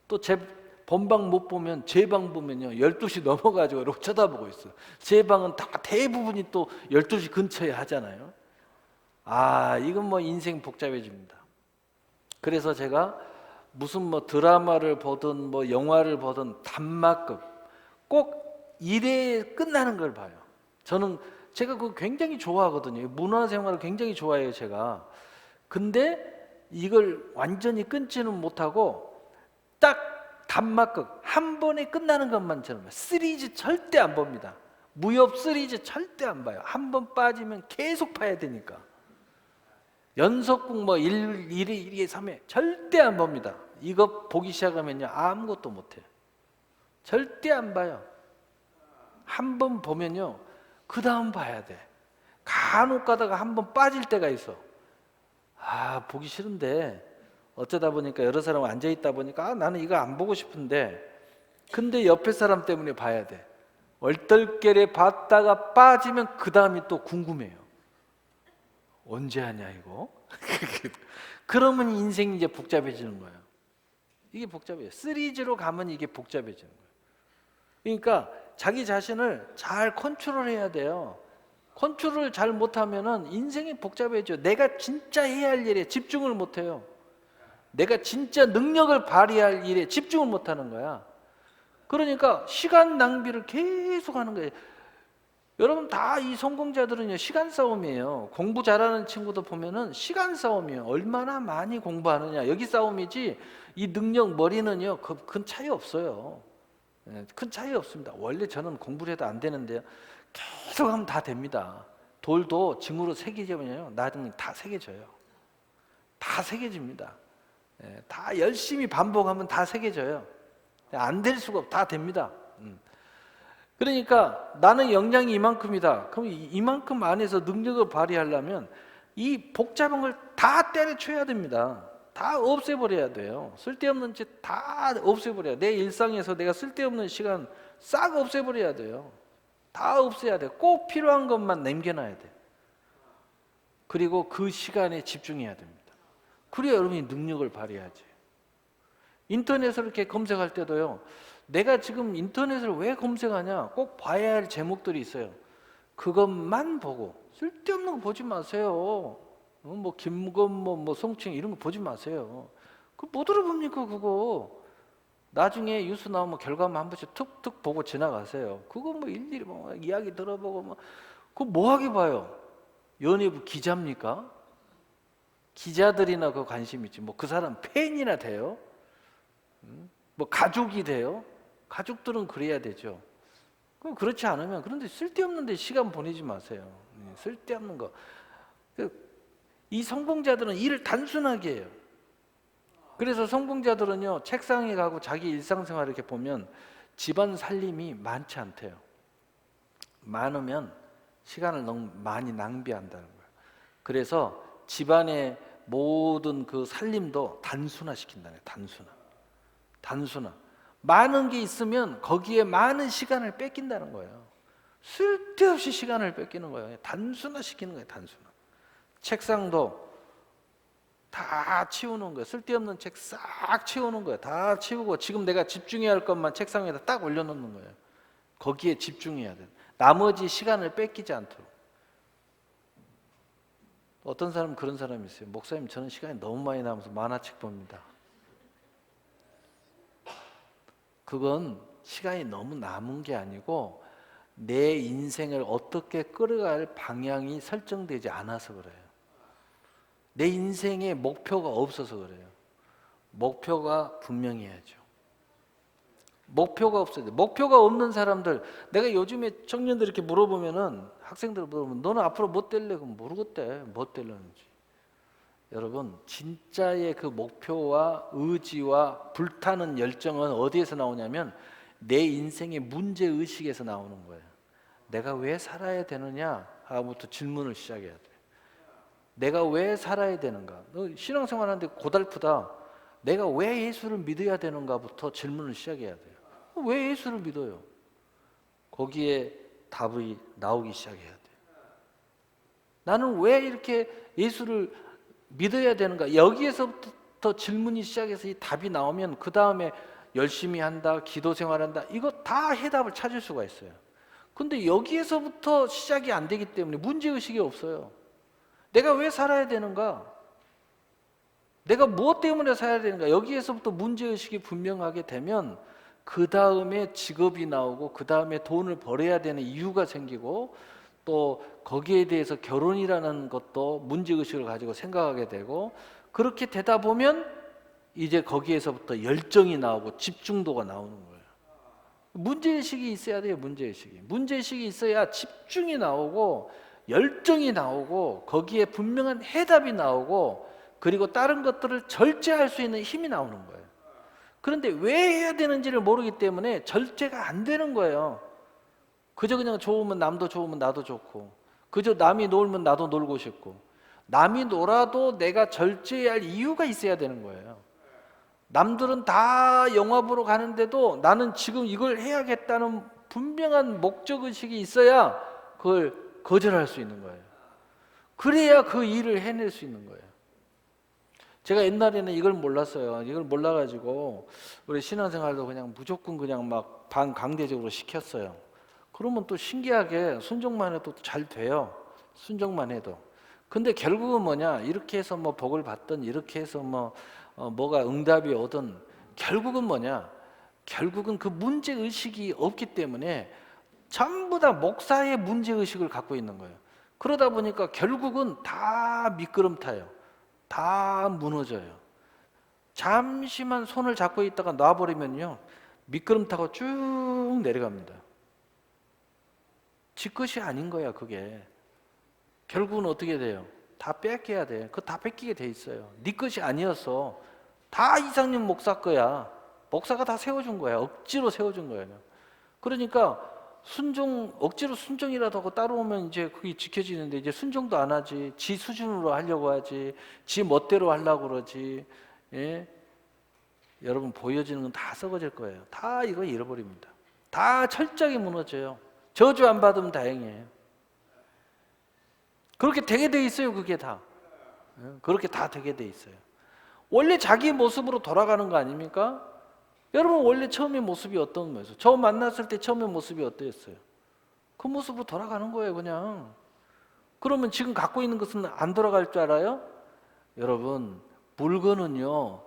또 제 본방 못 보면 제 방 보면요 12시 넘어가지고 이렇게 쳐다보고 있어요. 제 방은 다 대부분이 또 12시 근처에 하잖아요. 이건 뭐 인생 복잡해집니다. 그래서 제가 무슨 뭐 드라마를 보든 뭐 영화를 보든 단막극 꼭 1회에 끝나는 걸 봐요. 제가 그거 굉장히 좋아하거든요. 문화생활을 굉장히 좋아해요, 제가. 근데 이걸 완전히 끊지는 못하고 딱 단막극 한 번에 끝나는 것만 저는 봐요. 시리즈 절대 안 봅니다. 무협 시리즈 절대 안 봐요. 한 번 빠지면 계속 봐야 되니까. 연속극 뭐 1회, 2회, 3회 절대 안 봅니다. 이거 보기 시작하면요 아무것도 못해요. 절대 안 봐요. 한 번 보면요 그 다음 봐야 돼. 간혹 가다가 한 번 빠질 때가 있어. 보기 싫은데 어쩌다 보니까 여러 사람 앉아있다 보니까 나는 이거 안 보고 싶은데 근데 옆에 사람 때문에 봐야 돼. 얼떨결에 봤다가 빠지면 그 다음이 또 궁금해요. 언제 하냐 이거? 그러면 인생이 이제 복잡해지는 거예요. 이게 복잡해요. 시리즈로 가면 이게 복잡해지는 거예요. 그러니까 자기 자신을 잘 컨트롤해야 돼요. 컨트롤을 잘 못하면은 인생이 복잡해져. 내가 진짜 해야 할 일에 집중을 못해요. 내가 진짜 능력을 발휘할 일에 집중을 못하는 거야. 그러니까 시간 낭비를 계속 하는 거예요. 여러분 다 이 성공자들은요 시간 싸움이에요. 공부 잘하는 친구도 보면은 시간 싸움이에요. 얼마나 많이 공부하느냐 여기 싸움이지 이 능력 머리는요 큰 차이 없어요. 큰 차이 없습니다. 원래 저는 공부를 해도 안 되는데요 계속 하면 다 됩니다. 돌도 징으로 새기자면요 나중에 다 새겨져요. 다 새겨집니다. 다 열심히 반복하면 다 새겨져요. 안 될 수가 없, 다 됩니다. 그러니까 나는 역량이 이만큼이다. 그럼 이만큼 안에서 능력을 발휘하려면 이 복잡한 걸 다 때려쳐야 됩니다. 다 없애버려야 돼요. 쓸데없는 짓 다 없애버려야 돼. 내 일상에서 내가 쓸데없는 시간 싹 없애버려야 돼요. 다 없애야 돼. 꼭 필요한 것만 남겨놔야 돼. 그리고 그 시간에 집중해야 됩니다. 그래야 여러분이 능력을 발휘하지. 인터넷을 이렇게 검색할 때도요. 내가 지금 인터넷을 왜 검색하냐? 꼭 봐야 할 제목들이 있어요. 그것만 보고 쓸데없는 거 보지 마세요. 뭐 김건모, 뭐 송칭 이런 거 보지 마세요. 그 뭐 들어봅니까 그거? 나중에 뉴스 나오면 결과만 한 번씩 툭툭 보고 지나가세요. 그거 뭐 일일이 뭐 이야기 들어보고 뭐 그거 뭐 하게 봐요? 연예부 기자입니까? 기자들이나 그 관심 있지. 뭐 그 사람 팬이나 돼요? 뭐 가족이 돼요? 가족들은 그래야 되죠. 그럼 그렇지 않으면 그런데 쓸데없는 데 시간 보내지 마세요. 쓸데없는 거. 이 성공자들은 일을 단순하게 해요. 그래서 성공자들은요, 책상에 가고 자기 일상생활 이렇게 보면 집안 살림이 많지 않대요. 많으면 시간을 너무 많이 낭비한다는 거예요. 그래서 집안의 모든 그 살림도 단순화시킨다는 거예요. 단순화. 많은 게 있으면 거기에 많은 시간을 뺏긴다는 거예요. 쓸데없이 시간을 뺏기는 거예요. 단순화시키는 거예요. 단순화. 책상도 다 치우는 거예요. 쓸데없는 책 싹 치우는 거예요. 다 치우고 지금 내가 집중해야 할 것만 책상 위에다 딱 올려놓는 거예요. 거기에 집중해야 돼. 나머지 시간을 뺏기지 않도록. 어떤 사람은 그런 사람이 있어요. 목사님, 저는 시간이 너무 많이 남아서 만화책 봅니다. 그건 시간이 너무 남은 게 아니고 내 인생을 어떻게 끌어갈 방향이 설정되지 않아서 그래요. 내 인생에 목표가 없어서 그래요. 목표가 분명히 해야죠. 목표가 없어야 돼. 목표가 없는 사람들, 내가 요즘에 청년들 이렇게 물어보면은, 학생들 물어보면 너는 앞으로 뭐 될래? 그럼 모르겠대. 뭐 될려는지. 여러분, 진짜의 그 목표와 의지와 불타는 열정은 어디에서 나오냐면 내 인생의 문제의식에서 나오는 거예요. 내가 왜 살아야 되느냐 하고부터 질문을 시작해야 돼. 내가 왜 살아야 되는가? 너 신앙생활 하는데 고달프다. 내가 왜 예수를 믿어야 되는가부터 질문을 시작해야 돼요. 왜 예수를 믿어요? 거기에 답이 나오기 시작해야 돼요. 나는 왜 이렇게 예수를 믿어야 되는가? 여기에서부터 질문이 시작해서 이 답이 나오면 그 다음에 열심히 한다, 기도 생활한다, 이거 다 해답을 찾을 수가 있어요. 근데 여기에서부터 시작이 안 되기 때문에 문제의식이 없어요. 내가 왜 살아야 되는가? 내가 무엇 때문에 살아야 되는가? 여기에서부터 문제의식이 분명하게 되면 그 다음에 직업이 나오고 그 다음에 돈을 벌어야 되는 이유가 생기고 또 거기에 대해서 결혼이라는 것도 문제의식을 가지고 생각하게 되고 그렇게 되다 보면 이제 거기에서부터 열정이 나오고 집중도가 나오는 거예요. 문제의식이 있어야 돼요. 문제의식이 있어야 집중이 나오고 열정이 나오고 거기에 분명한 해답이 나오고 그리고 다른 것들을 절제할 수 있는 힘이 나오는 거예요. 그런데 왜 해야 되는지를 모르기 때문에 절제가 안 되는 거예요. 그저 그냥 좋으면 남도 좋으면 나도 좋고 그저 남이 놀면 나도 놀고 싶고 남이 놀아도 내가 절제해야 할 이유가 있어야 되는 거예요. 남들은 다 영화 보러 가는데도 나는 지금 이걸 해야겠다는 분명한 목적의식이 있어야 그걸 거절할 수 있는 거예요. 그래야 그 일을 해낼 수 있는 거예요. 제가 옛날에는 이걸 몰랐어요. 이걸 몰라가지고 우리 신앙생활도 그냥 무조건 그냥 막 반강제적으로 시켰어요. 그러면 또 신기하게 순종만 해도 잘 돼요. 순종만 해도. 근데 결국은 뭐냐? 이렇게 해서 뭐 복을 받든 이렇게 해서 뭐가 응답이 오든 결국은 뭐냐? 결국은 그 문제의식이 없기 때문에 전부 다 목사의 문제의식을 갖고 있는 거예요. 그러다 보니까 결국은 다 미끄럼타요. 다 무너져요. 잠시만 손을 잡고 있다가 놔버리면요 미끄럼타고 쭉 내려갑니다. 지 것이 아닌 거야 그게. 결국은 어떻게 돼요? 다 뺏겨야 돼. 그거 다 뺏기게 돼 있어요. 네 것이 아니었어. 다 이상윤 목사 거야. 목사가 다 세워준 거야. 억지로 세워준 거예요. 그러니까 억지로 순종이라도 하고 따라오면 이제 그게 지켜지는데 이제 순종도 안 하지. 지 수준으로 하려고 하지. 지 멋대로 하려고 그러지. 예? 여러분 보여지는 건 다 썩어질 거예요. 다 이거 잃어버립니다. 다 철저하게 무너져요. 저주 안 받으면 다행이에요. 그렇게 되게 돼 있어요. 그게 다. 그렇게 다 되게 돼 있어요. 원래 자기 모습으로 돌아가는 거 아닙니까? 여러분 원래 처음의 모습이 어떤 거였어요? 처음 만났을 때 처음의 모습이 어떠했어요? 그 모습으로 돌아가는 거예요, 그냥. 그러면 지금 갖고 있는 것은 안 돌아갈 줄 알아요? 여러분, 물건은요,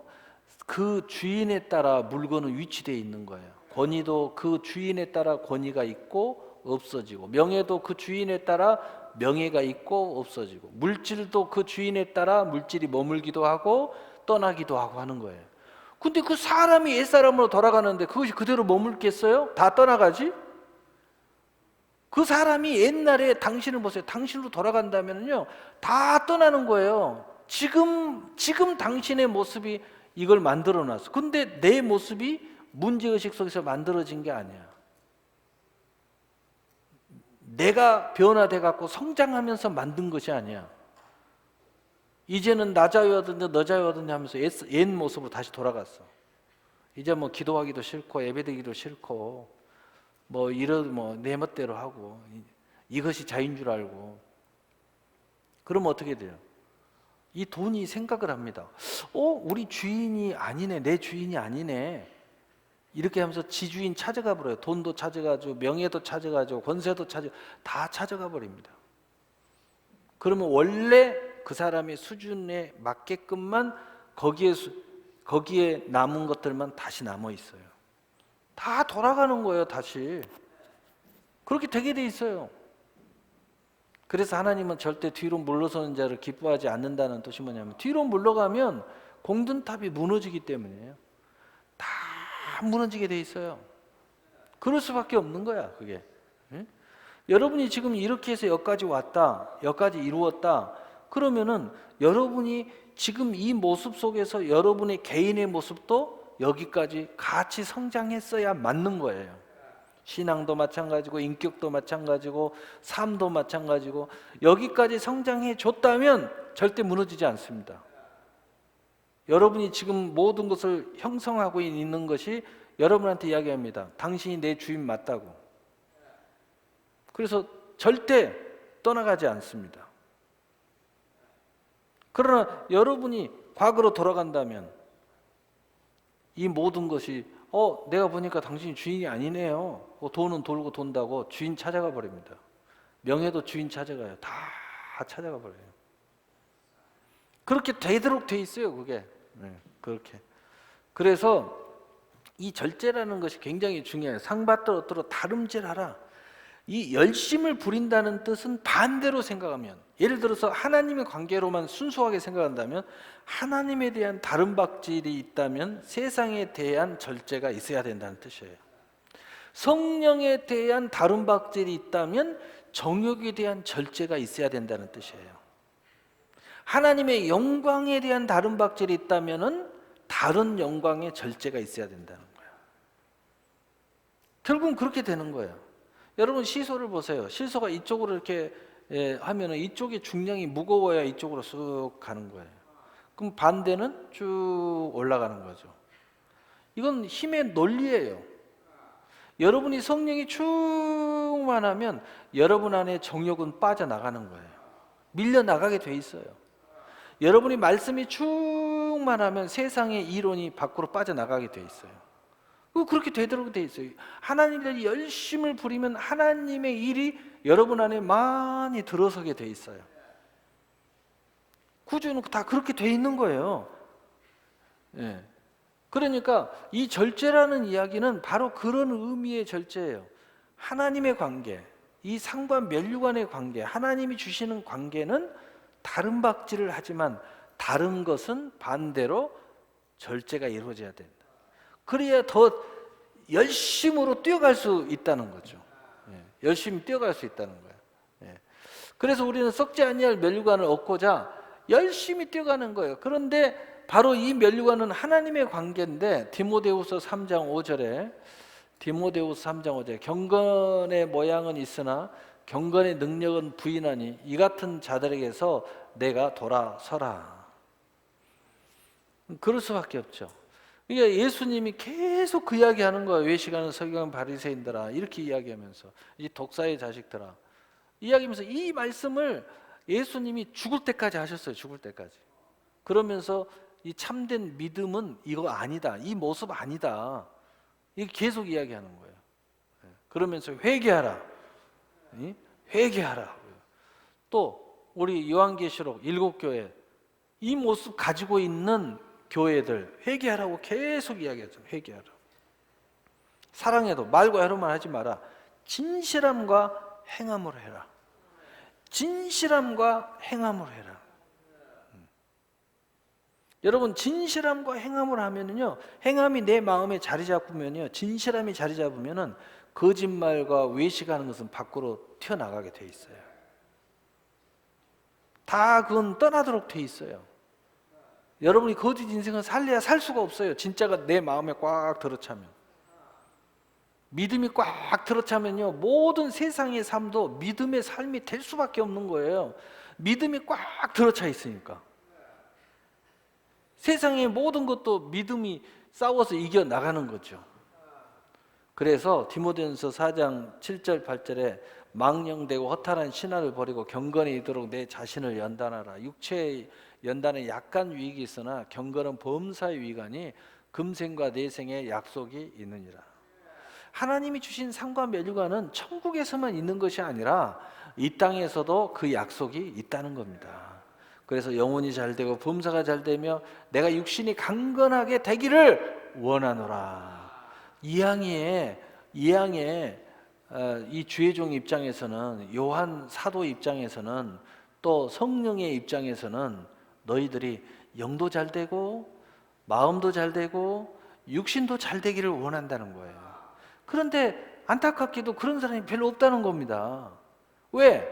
그 주인에 따라 물건은 위치되어 있는 거예요. 권위도 그 주인에 따라 권위가 있고 없어지고, 명예도 그 주인에 따라 명예가 있고 없어지고, 물질도 그 주인에 따라 물질이 머물기도 하고 떠나기도 하고 하는 거예요. 근데 그 사람이 옛사람으로 돌아가는데 그것이 그대로 머물겠어요? 다 떠나가지? 그 사람이 옛날에 당신을 보세요. 당신으로 돌아간다면요, 다 떠나는 거예요. 지금 당신의 모습이 이걸 만들어 놨어. 근데 내 모습이 문제의식 속에서 만들어진 게 아니야. 내가 변화돼 갖고 성장하면서 만든 것이 아니야. 이제는 나 자유하든지 너 자유하든지 하면서 옛 모습으로 다시 돌아갔어. 이제 뭐 기도하기도 싫고 예배드리기도 싫고 뭐 내 멋대로 하고 이것이 자유인 줄 알고. 그러면 어떻게 돼요? 이 돈이 생각을 합니다. 우리 주인이 아니네, 내 주인이 아니네. 이렇게 하면서 지주인 찾아가 버려요. 돈도 찾아가지고 명예도 찾아가지고 권세도 다 찾아가 버립니다. 그러면 원래 그 사람의 수준에 맞게끔만 거기에 남은 것들만 다시 남아 있어요. 다 돌아가는 거예요, 다시. 그렇게 되게 돼 있어요. 그래서 하나님은 절대 뒤로 물러서는 자를 기뻐하지 않는다는 뜻이 뭐냐면, 뒤로 물러가면 공든탑이 무너지기 때문이에요. 다 무너지게 돼 있어요. 그럴 수밖에 없는 거야, 그게. 응? 여러분이 지금 이렇게 해서 여기까지 왔다, 여기까지 이루었다, 그러면은 여러분이 지금 이 모습 속에서 여러분의 개인의 모습도 여기까지 같이 성장했어야 맞는 거예요. 신앙도 마찬가지고 인격도 마찬가지고 삶도 마찬가지고 여기까지 성장해 줬다면 절대 무너지지 않습니다. 여러분이 지금 모든 것을 형성하고 있는 것이 여러분한테 이야기합니다. 당신이 내 주인 맞다고. 그래서 절대 떠나가지 않습니다. 그러나 여러분이 과거로 돌아간다면 이 모든 것이 내가 보니까 당신이 주인이 아니네요. 돈은 돌고 돈다고 주인 찾아가 버립니다. 명예도 주인 찾아가요. 다 찾아가 버려요. 그렇게 되도록 돼 있어요, 그게. 네, 그렇게. 그래서 이 절제라는 것이 굉장히 중요해요. 상받들어 얻도록 다름질하라. 이 열심을 부린다는 뜻은 반대로 생각하면, 예를 들어서 하나님의 관계로만 순수하게 생각한다면, 하나님에 대한 다름박질이 있다면 세상에 대한 절제가 있어야 된다는 뜻이에요. 성령에 대한 다름박질이 있다면 정욕에 대한 절제가 있어야 된다는 뜻이에요. 하나님의 영광에 대한 다름박질이 있다면 다른 영광의 절제가 있어야 된다는 거예요. 결국은 그렇게 되는 거예요. 여러분 시소를 보세요. 시소가 이쪽으로 이렇게 하면은 이쪽의 중량이 무거워야 이쪽으로 쑥 가는 거예요. 그럼 반대는 쭉 올라가는 거죠. 이건 힘의 논리예요. 여러분이 성령이 충만하면 여러분 안에 정욕은 빠져나가는 거예요. 밀려나가게 돼 있어요. 여러분이 말씀이 충만하면 세상의 이론이 밖으로 빠져나가게 돼 있어요. 그렇게 되도록 돼 있어요. 하나님의 열심을 부리면 하나님의 일이 여러분 안에 많이 들어서게 돼 있어요. 구조는 다 그렇게 돼 있는 거예요. 예. 그러니까 이 절제라는 이야기는 바로 그런 의미의 절제예요. 하나님의 관계, 이 상과 면류관의 관계, 하나님이 주시는 관계는 다른 박질을 하지만 다른 것은 반대로 절제가 이루어져야 된다. 그래야 더 열심으로 뛰어갈 수 있다는 거죠. 열심히 뛰어갈 수 있다는 거예요. 그래서 우리는 썩지 아니할 면류관을 얻고자 열심히 뛰어가는 거예요. 그런데 바로 이 면류관은 하나님의 관계인데, 디모데후서 3장 5절에 경건의 모양은 있으나 경건의 능력은 부인하니 이 같은 자들에게서 내가 돌아서라. 그럴 수밖에 없죠. 그러니까 예수님이 계속 그 이야기하는 거예요. 외식하는 서기관 바리새인들아, 이렇게 이야기하면서, 이 독사의 자식들아, 이야기하면서 이 말씀을 예수님이 죽을 때까지 하셨어요. 죽을 때까지. 그러면서 이 참된 믿음은 이거 아니다. 이 모습 아니다. 이게 계속 이야기하는 거예요. 그러면서 회개하라. 회개하라. 또 우리 요한계시록 7교회 이 모습 가지고 있는 교회들 회개하라고 계속 이야기하죠. 회개하라. 사랑해도 말과 해로만 하지 마라. 진실함과 행함으로 해라. 진실함과 행함으로 해라. 여러분 진실함과 행함을 하면은요, 행함이 내 마음에 자리 잡으면요, 진실함이 자리 잡으면은 거짓말과 외식하는 것은 밖으로 튀어나가게 돼 있어요. 다 그건 떠나도록 돼 있어요. 여러분이 거짓 인생을 살려야 살 수가 없어요. 진짜가 내 마음에 꽉 들어차면. 믿음이 꽉 들어차면요, 모든 세상의 삶도 믿음의 삶이 될 수밖에 없는 거예요. 믿음이 꽉 들어차 있으니까. 세상의 모든 것도 믿음이 싸워서 이겨나가는 거죠. 그래서 디모데전서 4장 7절 8절에 망령되고 허탈한 신화를 버리고 경건에 이르도록 내 자신을 연단하라. 육체의 연단에 약간 유익이 있으나 경건은 범사의 위관이 금생과 내생의 약속이 있느니라. 하나님이 주신 상과 면류관은 천국에서만 있는 것이 아니라 이 땅에서도 그 약속이 있다는 겁니다. 그래서 영혼이 잘되고 범사가 잘되며 내가 육신이 강건하게 되기를 원하노라. 이양의 이 주의 종 입장에서는, 요한 사도 입장에서는, 또 성령의 입장에서는 너희들이 영도 잘되고 마음도 잘되고 육신도 잘되기를 원한다는 거예요. 그런데 안타깝게도 그런 사람이 별로 없다는 겁니다. 왜?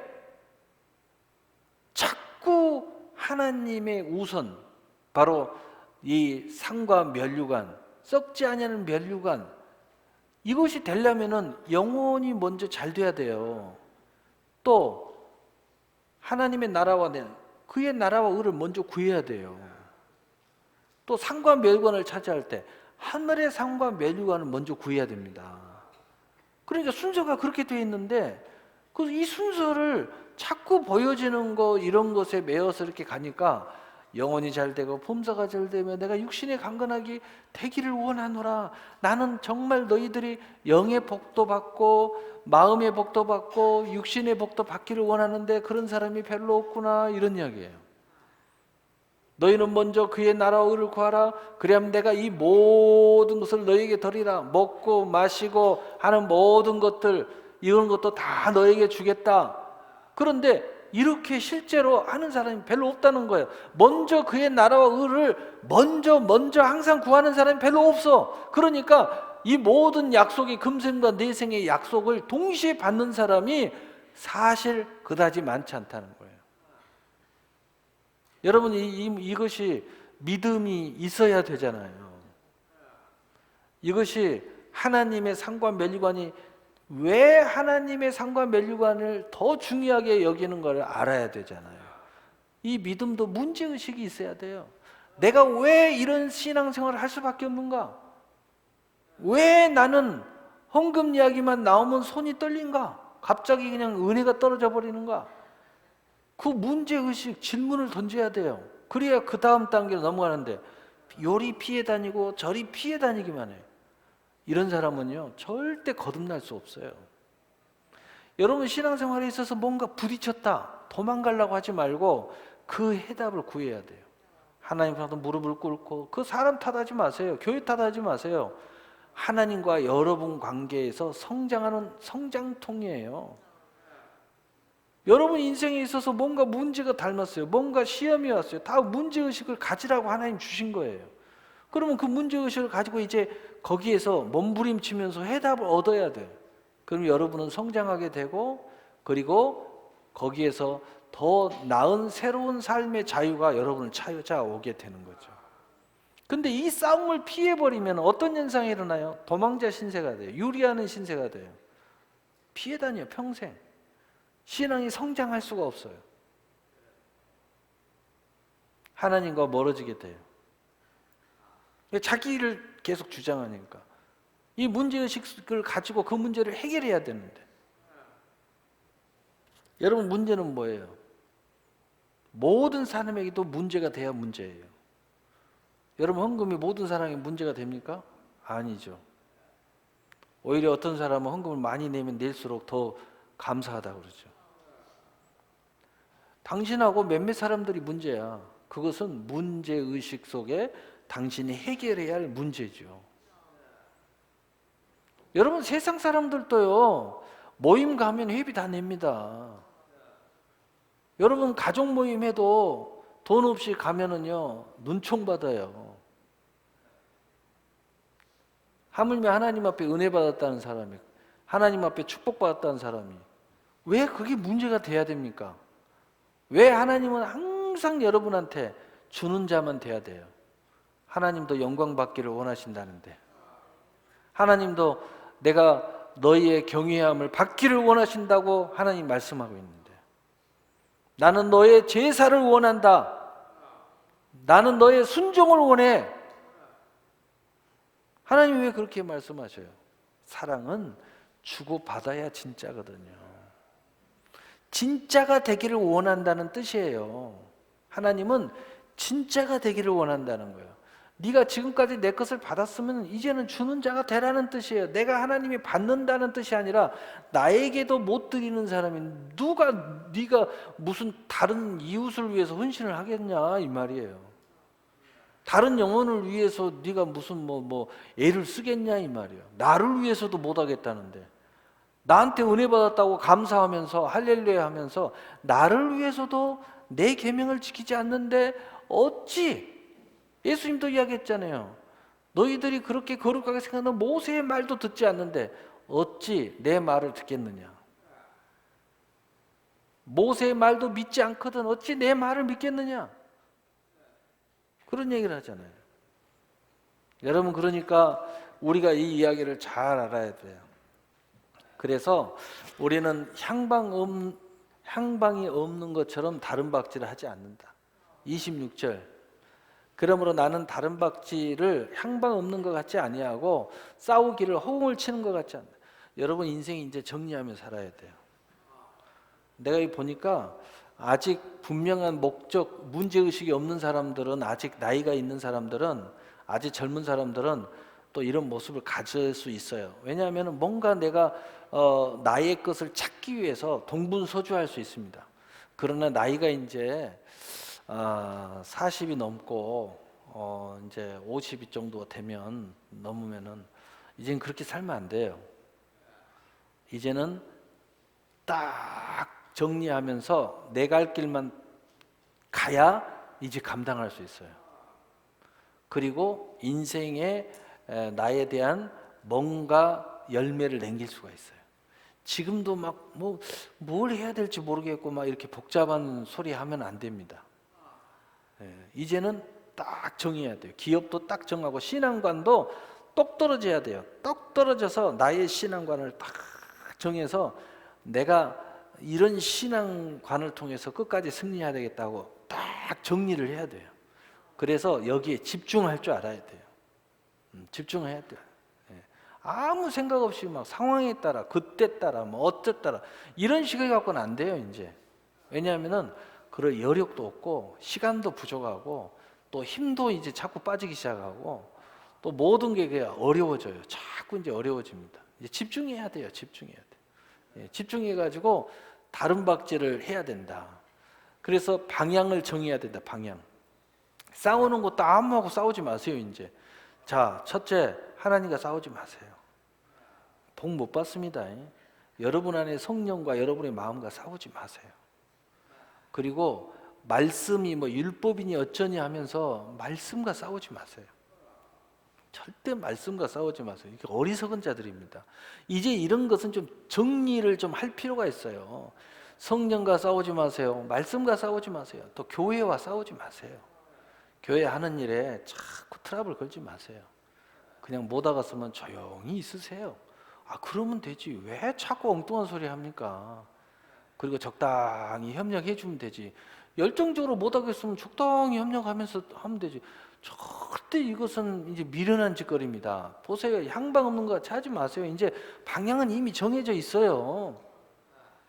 자꾸 하나님의 우선, 바로 이 상과 면류관, 썩지 아니하는 면류관, 이것이 되려면은 영혼이 먼저 잘 돼야 돼요. 또 하나님의 나라와 그의 나라와 의를 먼저 구해야 돼요. 또 상과 면류관을 차지할 때 하늘의 상과 면류관을 먼저 구해야 됩니다. 그러니까 순서가 그렇게 되어 있는데 이 순서를 자꾸 보여지는 거 이런 것에 매여서 이렇게 가니까 영혼이 잘되고 범사가 잘되며 내가 육신에 강건하게 되기를 원하노라. 나는 정말 너희들이 영의 복도 받고 마음의 복도 받고 육신의 복도 받기를 원하는데 그런 사람이 별로 없구나, 이런 이야기예요. 너희는 먼저 그의 나라와 의를 구하라. 그래야면 내가 이 모든 것을 너희에게 드리라. 먹고 마시고 하는 모든 것들, 이런 것도 다 너희에게 주겠다. 그런데 이렇게 실제로 하는 사람이 별로 없다는 거예요. 먼저 그의 나라와 의를 먼저 항상 구하는 사람이 별로 없어. 그러니까 이 모든 약속이 금생과 내생의 약속을 동시에 받는 사람이 사실 그다지 많지 않다는 거예요. 여러분, 이것이 믿음이 있어야 되잖아요. 이것이 하나님의 상과 면류관이 왜 하나님의 상과 면류관을 더 중요하게 여기는 걸 알아야 되잖아요. 이 믿음도 문제의식이 있어야 돼요. 내가 왜 이런 신앙생활을 할 수밖에 없는가? 왜 나는 헌금 이야기만 나오면 손이 떨린가? 갑자기 그냥 은혜가 떨어져 버리는가? 그 문제의식, 질문을 던져야 돼요. 그래야 그 다음 단계로 넘어가는데 요리 피해 다니고 저리 피해 다니기만 해요. 이런 사람은요 절대 거듭날 수 없어요. 여러분 신앙생활에 있어서 뭔가 부딪혔다, 도망가려고 하지 말고 그 해답을 구해야 돼요. 하나님 앞에 무릎을 꿇고, 그 사람 탓하지 마세요. 교회 탓하지 마세요. 하나님과 여러분 관계에서 성장하는 성장통이에요. 여러분 인생에 있어서 뭔가 문제가 닮았어요. 뭔가 시험이 왔어요. 다 문제의식을 가지라고 하나님 주신 거예요. 그러면 그 문제의식을 가지고 이제 거기에서 몸부림치면서 해답을 얻어야 돼요. 그럼 여러분은 성장하게 되고, 그리고 거기에서 더 나은 새로운 삶의 자유가 여러분을 찾아오게 되는 거죠. 근데 이 싸움을 피해버리면 어떤 현상이 일어나요? 도망자 신세가 돼요. 유리하는 신세가 돼요. 피해 다녀요, 평생. 신앙이 성장할 수가 없어요. 하나님과 멀어지게 돼요. 자기를 계속 주장하니까. 이 문제의식을 가지고 그 문제를 해결해야 되는데. 여러분 문제는 뭐예요? 모든 사람에게도 문제가 돼야 문제예요. 여러분 헌금이 모든 사람이 문제가 됩니까? 아니죠. 오히려 어떤 사람은 헌금을 많이 내면 낼수록 더 감사하다고 그러죠. 당신하고 몇몇 사람들이 문제야. 그것은 문제의식 속에 당신이 해결해야 할 문제죠. 여러분 세상 사람들도요, 모임 가면 회비 다 냅니다. 여러분 가족 모임 해도 돈 없이 가면은요, 눈총 받아요. 하물며 하나님 앞에 은혜 받았다는 사람이, 하나님 앞에 축복받았다는 사람이 왜 그게 문제가 돼야 됩니까? 왜 하나님은 항상 여러분한테 주는 자만 돼야 돼요? 하나님도 영광 받기를 원하신다는데, 하나님도 내가 너희의 경외함을 받기를 원하신다고 하나님 말씀하고 있는데, 나는 너의 제사를 원한다. 나는 너의 순종을 원해. 하나님이 왜 그렇게 말씀하셔요? 사랑은 주고받아야 진짜거든요. 진짜가 되기를 원한다는 뜻이에요. 하나님은 진짜가 되기를 원한다는 거예요. 네가 지금까지 내 것을 받았으면 이제는 주는 자가 되라는 뜻이에요. 내가 하나님이 받는다는 뜻이 아니라 나에게도 못 드리는 사람이 네가 무슨 다른 이웃을 위해서 헌신을 하겠냐 이 말이에요. 다른 영혼을 위해서 네가 무슨 애를 쓰겠냐 이 말이에요. 나를 위해서도 못 하겠다는데, 나한테 은혜 받았다고 감사하면서 할렐루야 하면서 나를 위해서도 내 계명을 지키지 않는데 어찌, 예수님도 이야기했잖아요. 너희들이 그렇게 거룩하게 생각하는 모세의 말도 듣지 않는데 어찌 내 말을 듣겠느냐. 모세의 말도 믿지 않거든 어찌 내 말을 믿겠느냐. 그런 얘기를 하잖아요. 여러분, 그러니까 우리가 이 이야기를 잘 알아야 돼요. 그래서 우리는 향방이 없는 것처럼 다른 박질을 하지 않는다. 26절. 그러므로 나는 다른 박질을 향방 없는 것 같지 아니하고 싸우기를 허공을 치는 것 같지 않다. 여러분 인생이 이제 정리하며 살아야 돼요. 내가 보니까 아직 분명한 목적, 문제의식이 없는 사람들은, 아직 나이가 있는 사람들은, 아직 젊은 사람들은 또 이런 모습을 가질 수 있어요. 왜냐하면 뭔가 내가 나의 것을 찾기 위해서 동분서주할 수 있습니다. 그러나 나이가 이제 40이 넘고 이제 50이 정도 되면, 넘으면은 이제는 그렇게 살면 안 돼요. 이제는 딱 정리하면서 내 갈 길만 가야 이제 감당할 수 있어요. 그리고 인생에 나에 대한 뭔가 열매를 남길 수가 있어요. 지금도 막 뭘 해야 될지 모르겠고 막 이렇게 복잡한 소리 하면 안 됩니다. 이제는 딱 정해야 돼요. 기업도 딱 정하고 신앙관도 똑 떨어져야 돼요. 똑 떨어져서 나의 신앙관을 딱 정해서 내가 이런 신앙관을 통해서 끝까지 승리해야 되겠다고 딱 정리를 해야 돼요. 그래서 여기에 집중할 줄 알아야 돼요. 집중해야 돼요. 아무 생각 없이 막 상황에 따라, 그때 따라, 어째 따라 이런 식을 갖고는 안 돼요 이제. 왜냐하면은 그럴 여력도 없고 시간도 부족하고 또 힘도 이제 자꾸 빠지기 시작하고 또 모든 게 그냥 어려워져요. 자꾸 이제 어려워집니다. 이제 집중해야 돼요. 집중해야 돼. 집중해가지고 다른 박질을 해야 된다. 그래서 방향을 정해야 된다. 방향. 싸우는 것도 아무하고 싸우지 마세요. 이제 자, 첫째, 하나님과 싸우지 마세요. 복 못 받습니다. 여러분 안에 성령과 여러분의 마음과 싸우지 마세요. 그리고 말씀이 율법이니 어쩌니 하면서 말씀과 싸우지 마세요. 절대 말씀과 싸우지 마세요. 이게 어리석은 자들입니다. 이제 이런 것은 좀 정리를 좀 할 필요가 있어요. 성령과 싸우지 마세요. 말씀과 싸우지 마세요. 또 교회와 싸우지 마세요. 교회 하는 일에 자꾸 트러블 걸지 마세요. 그냥 못 알아서면 조용히 있으세요. 그러면 되지. 왜 자꾸 엉뚱한 소리 합니까? 그리고 적당히 협력해 주면 되지. 열정적으로 못 하겠으면 적당히 협력하면서 하면 되지. 절대 이것은 이제 미련한 짓거리입니다. 보세요. 향방 없는 거 하지 마세요. 이제 방향은 이미 정해져 있어요.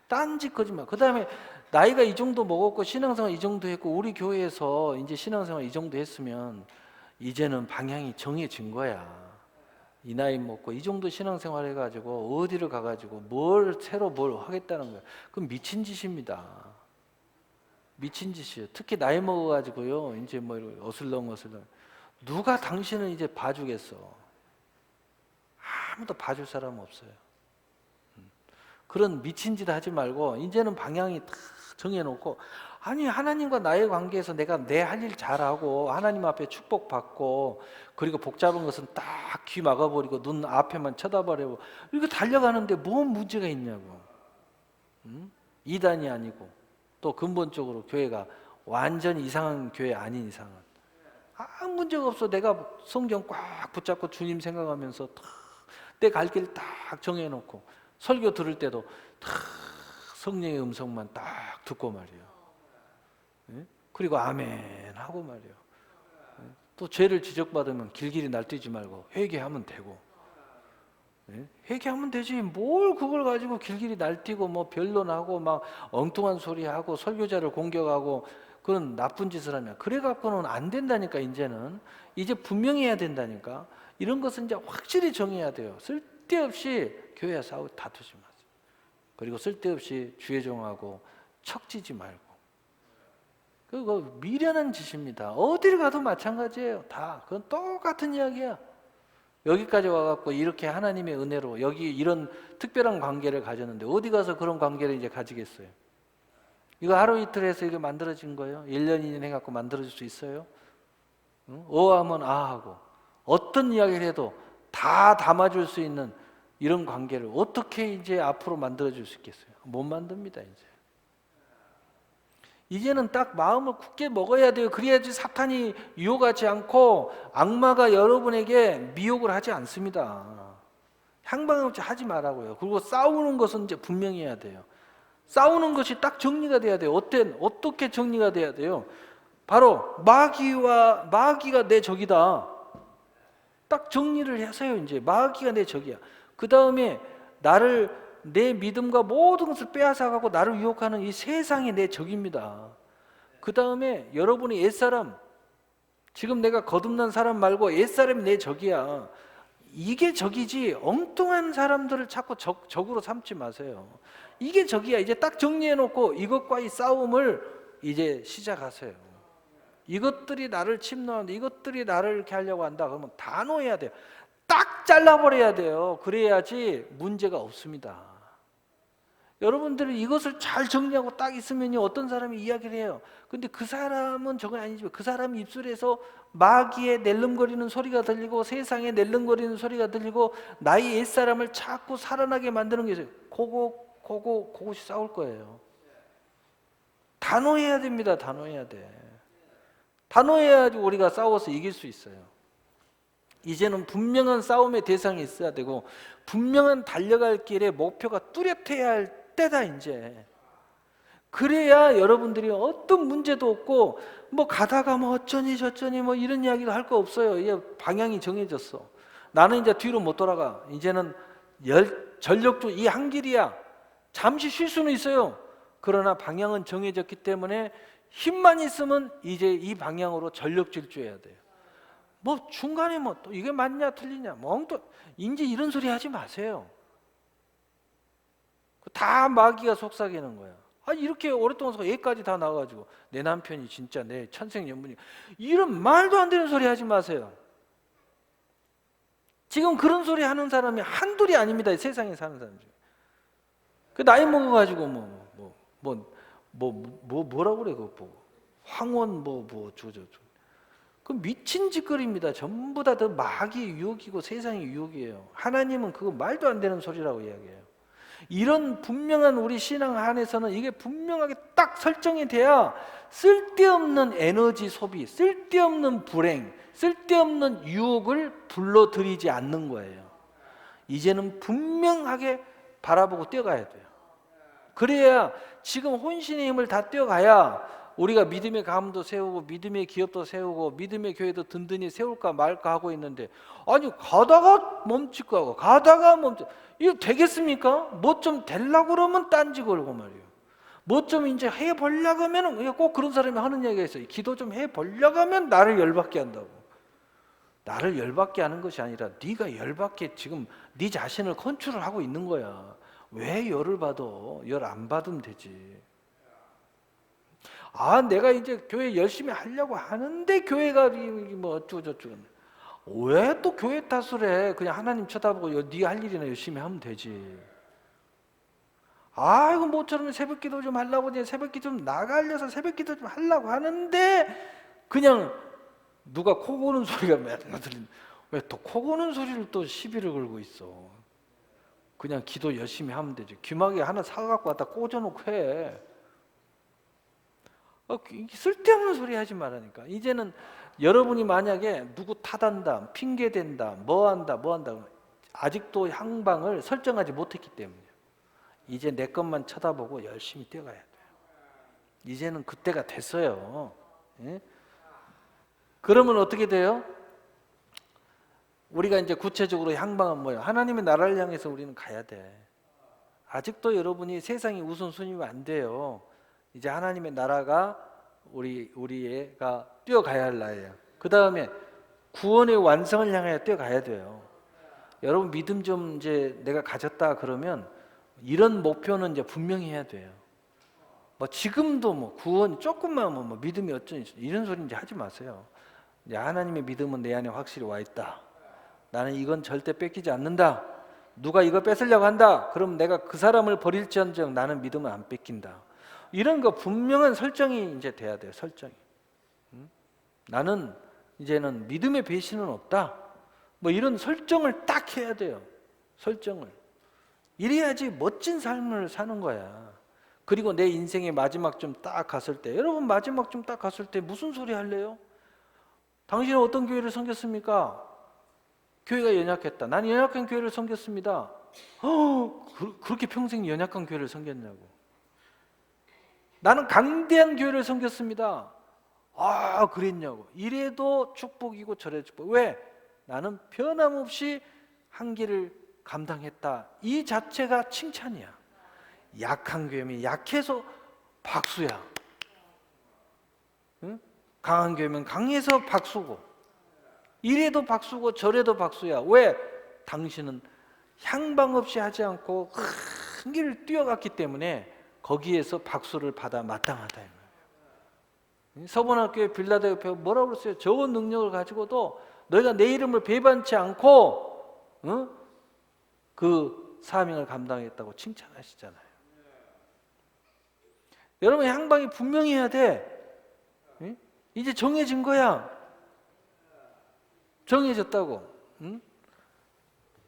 딴짓 거지 마. 그 다음에 나이가 이 정도 먹었고 신앙생활 이 정도 했고 우리 교회에서 이제 신앙생활 이 정도 했으면 이제는 방향이 정해진 거야. 이 나이 먹고 이 정도 신앙생활 해가지고 어디를 가가지고 새로 뭘 하겠다는 거야. 그건 미친 짓입니다. 미친 짓이에요. 특히 나이 먹어가지고요. 이제 뭐 어슬렁어슬렁. 누가 당신을 이제 봐주겠어? 아무도 봐줄 사람 없어요. 그런 미친 짓 하지 말고 이제는 방향이 다 정해놓고, 아니 하나님과 나의 관계에서 내가 내 할 일 잘하고 하나님 앞에 축복받고, 그리고 복잡한 것은 딱 귀 막아버리고 눈 앞에만 쳐다보려고 이렇게 달려가는데 뭔 문제가 있냐고. 이단이 아니고 또 근본적으로 교회가 완전히 이상한 교회 아닌 이상은 아무 문제가 없어. 내가 성경 꽉 붙잡고 주님 생각하면서 내 갈 길 딱 정해놓고 설교 들을 때도 딱 성령의 음성만 딱 듣고 말이에요. 그리고 아멘 하고 말이에요. 또 죄를 지적받으면 길길이 날뛰지 말고 회개하면 되고, 회개하면 되지. 뭘 그걸 가지고 길길이 날뛰고 뭐 변론하고 막 엉뚱한 소리 하고 설교자를 공격하고 그런 나쁜 짓을 하면, 그래 갖고는 안 된다니까. 이제 분명히 해야 된다니까. 이런 것은 이제 확실히 정해야 돼요. 쓸데없이 교회 다투지 마세요. 그리고 쓸데없이 주의종하고 척지지 말고. 그거 미련한 짓입니다. 어디를 가도 마찬가지예요. 다 그건 똑같은 이야기야. 여기까지 와갖고 이렇게 하나님의 은혜로 여기 이런 특별한 관계를 가졌는데 어디 가서 그런 관계를 이제 가지겠어요? 이거 하루 이틀 해서 이게 만들어진 거예요? 1년 2년 해갖고 만들어질 수 있어요? 어하면 아하고 어떤 이야기를 해도 다 담아줄 수 있는 이런 관계를 어떻게 이제 앞으로 만들어줄 수 있겠어요? 못 만듭니다. 이제는 딱 마음을 굳게 먹어야 돼요. 그래야지 사탄이 유혹하지 않고 악마가 여러분에게 미혹을 하지 않습니다. 향방없이 하지 말라고요. 그리고 싸우는 것은 이제 분명히 해야 돼요. 싸우는 것이 딱 정리가 돼야 돼요. 어떻게 정리가 돼야 돼요? 바로 마귀가 내 적이다. 딱 정리를 하세요. 이제 마귀가 내 적이야. 그 다음에 내 믿음과 모든 것을 빼앗아가고 나를 유혹하는 이 세상이 내 적입니다. 그 다음에 여러분이 옛사람, 지금 내가 거듭난 사람 말고 옛사람이 내 적이야. 이게 적이지 엉뚱한 사람들을 자꾸 적으로 삼지 마세요. 이게 적이야. 이제 딱 정리해놓고 이것과의 싸움을 이제 시작하세요. 이것들이 나를 침노하는데 이것들이 나를 이렇게 하려고 한다. 그러면 단호해야 돼요. 딱 잘라버려야 돼요. 그래야지 문제가 없습니다. 여러분들이 이것을 잘 정리하고 딱 있으면요, 어떤 사람이 이야기를 해요. 근데 그 사람은 저건 아니지만 그 사람 입술에서 마귀의 낼름거리는 소리가 들리고 세상의 낼름거리는 소리가 들리고 나의 옛사람을 자꾸 살아나게 만드는 게 있어요. 그것이 싸울 거예요. 단호해야 됩니다. 단호해야 돼. 단호해야지 우리가 싸워서 이길 수 있어요. 이제는 분명한 싸움의 대상이 있어야 되고 분명한 달려갈 길에 목표가 뚜렷해야 할 때다 이제. 그래야 여러분들이 어떤 문제도 없고 뭐 가다가 뭐 어쩌니 저쩌니 뭐 이런 이야기도 할 거 없어요. 이제 방향이 정해졌어. 나는 이제 뒤로 못 돌아가. 이제는 전력도 이 한 길이야. 잠시 쉴 수는 있어요. 그러나 방향은 정해졌기 때문에 힘만 있으면 이제 이 방향으로 전력 질주해야 돼요. 뭐 중간에 뭐 또 이게 맞냐 틀리냐 또 이제 이런 소리 하지 마세요. 다 마귀가 속삭이는 거야. 이렇게 오랫동안 애까지 다 나와가지고 내 남편이 진짜 내 천생연분이, 이런 말도 안 되는 소리 하지 마세요. 지금 그런 소리 하는 사람이 한둘이 아닙니다. 세상에 사는 사람 중에. 그 나이 먹어가지고 뭐라고 그래 그거 황혼 그 미친 짓거리입니다. 전부 다 마귀 유혹이고 세상의 유혹이에요. 하나님은 그거 말도 안 되는 소리라고 이야기해요. 이런 분명한 우리 신앙 안에서는 이게 분명하게 딱 설정이 돼야 쓸데없는 에너지 소비, 쓸데없는 불행, 쓸데없는 유혹을 불러들이지 않는 거예요. 이제는 분명하게 바라보고 뛰어가야 돼요. 그래야 지금 혼신의 힘을 다 뛰어가야 우리가 믿음의 가문도 세우고 믿음의 기업도 세우고 믿음의 교회도 든든히 세울까 말까 하고 있는데, 가다가 멈칫고 하고 가다가 이거 되겠습니까? 뭐 좀 되려고 그러면 딴지 걸고 말이에요. 뭐 좀 이제 해보려고 하면 꼭 그런 사람이 하는 얘기가 있어요. 기도 좀 해보려고 하면 나를 열받게 한다고. 나를 열받게 하는 것이 아니라 네가 열받게 지금 네 자신을 컨트롤하고 있는 거야. 왜 열을 받아? 열 안 받으면 되지. 아, 내가 이제 교회 열심히 하려고 하는데 교회가 뭐 어쩌고 저쩌고. 왜 또 교회 탓을 해? 그냥 하나님 쳐다보고 네가 할 일이나 열심히 하면 되지. 아, 이거 모처럼 새벽기도 좀 하려고 새벽기도 좀 나가려서 새벽기도 좀 하려고 하는데 그냥 누가 코 고는 소리가 맨날 들리는. 왜 또 코 고는 소리를 또 시비를 걸고 있어? 그냥 기도 열심히 하면 되지. 귀마개 하나 사갖고 갖다 꽂아놓고 해. 쓸데없는 소리 하지 말라니까. 이제는 여러분이 만약에 누구 탓한다, 핑계댄다, 뭐한다 아직도 향방을 설정하지 못했기 때문이에요. 이제 내 것만 쳐다보고 열심히 뛰어가야 돼요. 이제는 그때가 됐어요. 예? 그러면 어떻게 돼요? 우리가 이제 구체적으로 향방은 뭐예요? 하나님의 나라를 향해서 우리는 가야 돼. 아직도 여러분이 세상이 우선순위면 안 돼요. 이제 하나님의 나라가 우리가 뛰어가야 할 나라예요. 그 다음에 구원의 완성을 향하여 뛰어가야 돼요. 여러분 믿음 좀 이제 내가 가졌다 그러면 이런 목표는 이제 분명히 해야 돼요. 뭐 지금도 뭐 구원 조금만 뭐 믿음이 어쩌니 이런 소리 이제 하지 마세요. 이제 하나님의 믿음은 내 안에 확실히 와 있다. 나는 이건 절대 뺏기지 않는다. 누가 이거 뺏으려고 한다. 그럼 내가 그 사람을 버릴지언정 나는 믿음은 안 뺏긴다. 이런 거 분명한 설정이 이제 돼야 돼요. 설정이. 나는 이제는 믿음의 배신은 없다. 뭐 이런 설정을 딱 해야 돼요. 설정을. 이래야지 멋진 삶을 사는 거야. 그리고 내 인생의 마지막 좀 딱 갔을 때, 여러분 마지막 좀 딱 갔을 때 무슨 소리 할래요? 당신은 어떤 교회를 섬겼습니까? 교회가 연약했다. 난 연약한 교회를 섬겼습니다. 그렇게 평생 연약한 교회를 섬겼냐고. 나는 강대한 교회를 섬겼습니다. 아, 그랬냐고. 이래도 축복이고 저래도 축복. 왜? 나는 변함없이 한계를 감당했다. 이 자체가 칭찬이야. 약한 교회면 약해서 박수야. 응? 강한 교회면 강해서 박수고. 이래도 박수고 저래도 박수야. 왜? 당신은 향방 없이 하지 않고 큰 길을 뛰어갔기 때문에 거기에서 박수를 받아 마땅하다. 서본학교의 빌라델피아 뭐라고 그랬어요? 적은 능력을 가지고도 너희가 내 이름을 배반치 않고 그 사명을 감당했다고 칭찬하시잖아요. 여러분 향방이 분명히 해야 돼. 이제 정해진 거야. 정해졌다고.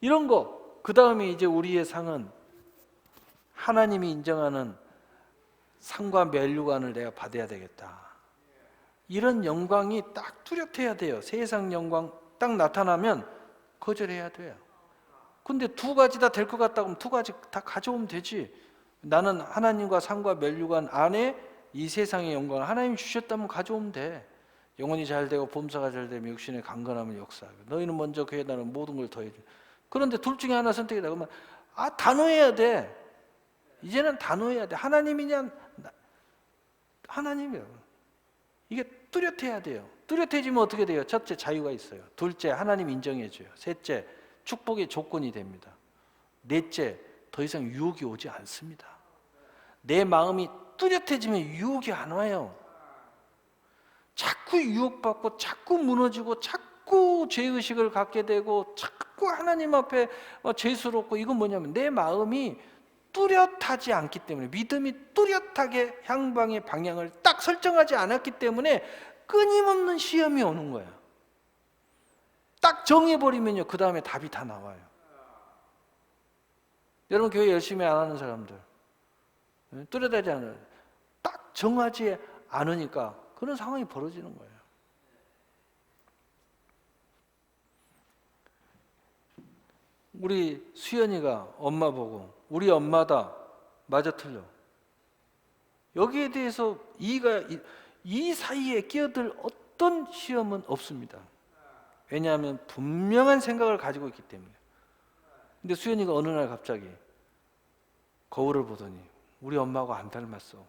이런 거. 그 다음에 이제 우리의 상은 하나님이 인정하는 상과 면류관을 내가 받아야 되겠다. 이런 영광이 딱 뚜렷해야 돼요. 세상 영광 딱 나타나면 거절해야 돼요. 근데 두 가지 다 될 것 같다 그러면 두 가지 다 가져오면 되지. 나는 하나님과 상과 면류관 안에 이 세상의 영광을 하나님이 주셨다면 가져오면 돼. 영혼이 잘 되고 범사가 잘 되면 육신의 강건함을 역사하고 너희는 먼저 그에 나는 모든 걸 더해줘. 그런데 둘 중에 하나 선택이다 그러면 단호해야 돼. 이제는 단호해야 돼. 하나님이냐 하나님이야. 이게 뚜렷해야 돼요. 뚜렷해지면 어떻게 돼요? 첫째 자유가 있어요. 둘째 하나님 인정해줘요. 셋째 축복의 조건이 됩니다. 넷째 더 이상 유혹이 오지 않습니다. 내 마음이 뚜렷해지면 유혹이 안 와요. 자꾸 유혹받고 자꾸 무너지고 자꾸 죄의식을 갖게 되고 자꾸 하나님 앞에 죄스럽고 이건 뭐냐면 내 마음이 뚜렷하지 않기 때문에 믿음이 뚜렷하게 향방의 방향을 딱 설정하지 않았기 때문에 끊임없는 시험이 오는 거야. 딱 정해버리면요 그 다음에 답이 다 나와요. 여러분 교회 열심히 안 하는 사람들 뚜렷하지 않아요. 딱 정하지 않으니까 그런 상황이 벌어지는 거예요. 우리 수연이가 엄마 보고 우리 엄마다 맞아 틀려. 여기에 대해서 이 사이에 끼어들 어떤 시험은 없습니다. 왜냐하면 분명한 생각을 가지고 있기 때문에. 근데 수연이가 어느 날 갑자기 거울을 보더니 우리 엄마하고 안 닮았어.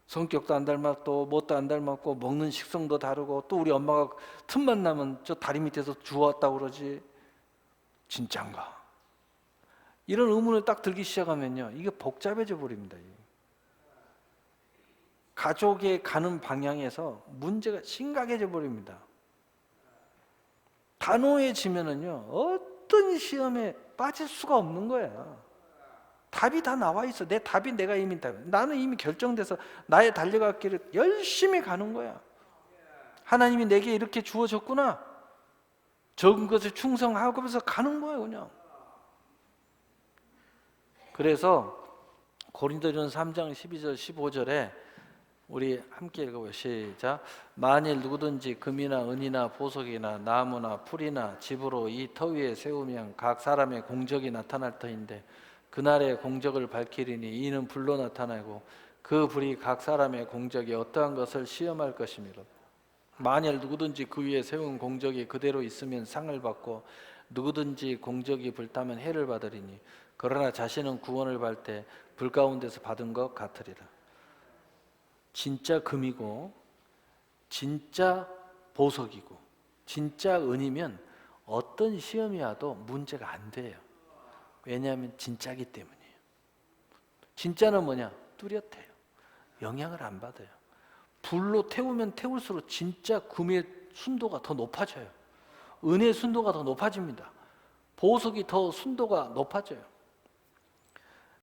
성격도 안 닮았고 뭣도 안 닮았고 먹는 식성도 다르고 또 우리 엄마가 틈만 나면 저 다리 밑에서 주웠다고 그러지 진짠가? 이런 의문을 딱 들기 시작하면요 이게 복잡해져 버립니다. 가족의 가는 방향에서 문제가 심각해져 버립니다. 단호해지면은요 어떤 시험에 빠질 수가 없는 거야. 답이 다 나와 있어. 내 답이 내가 이미 나는 이미 결정돼서 나의 달려갔기를 열심히 가는 거야. 하나님이 내게 이렇게 주어졌구나. 적은 것을 충성하고면서 가는 거예요, 그냥. 그래서 고린도전서 3장 12절 15절에 우리 함께 읽어봐요. 시작. 만일 누구든지 금이나 은이나 보석이나 나무나 풀이나 집으로 이 터 위에 세우면 각 사람의 공적이 나타날 터인데 그날의 공적을 밝히리니 이는 불로 나타나고 그 불이 각 사람의 공적이 어떠한 것을 시험할 것이므로 만일 누구든지 그 위에 세운 공적이 그대로 있으면 상을 받고 누구든지 공적이 불타면 해를 받으리니 그러나 자신은 구원을 받을 때 불 가운데서 받은 것 같으리라. 진짜 금이고 진짜 보석이고 진짜 은이면 어떤 시험이 와도 문제가 안 돼요. 왜냐하면 진짜기 때문이에요. 진짜는 뭐냐? 뚜렷해요. 영향을 안 받아요. 불로 태우면 태울수록 진짜 금의 순도가 더 높아져요. 은의 순도가 더 높아집니다. 보석이 더 순도가 높아져요.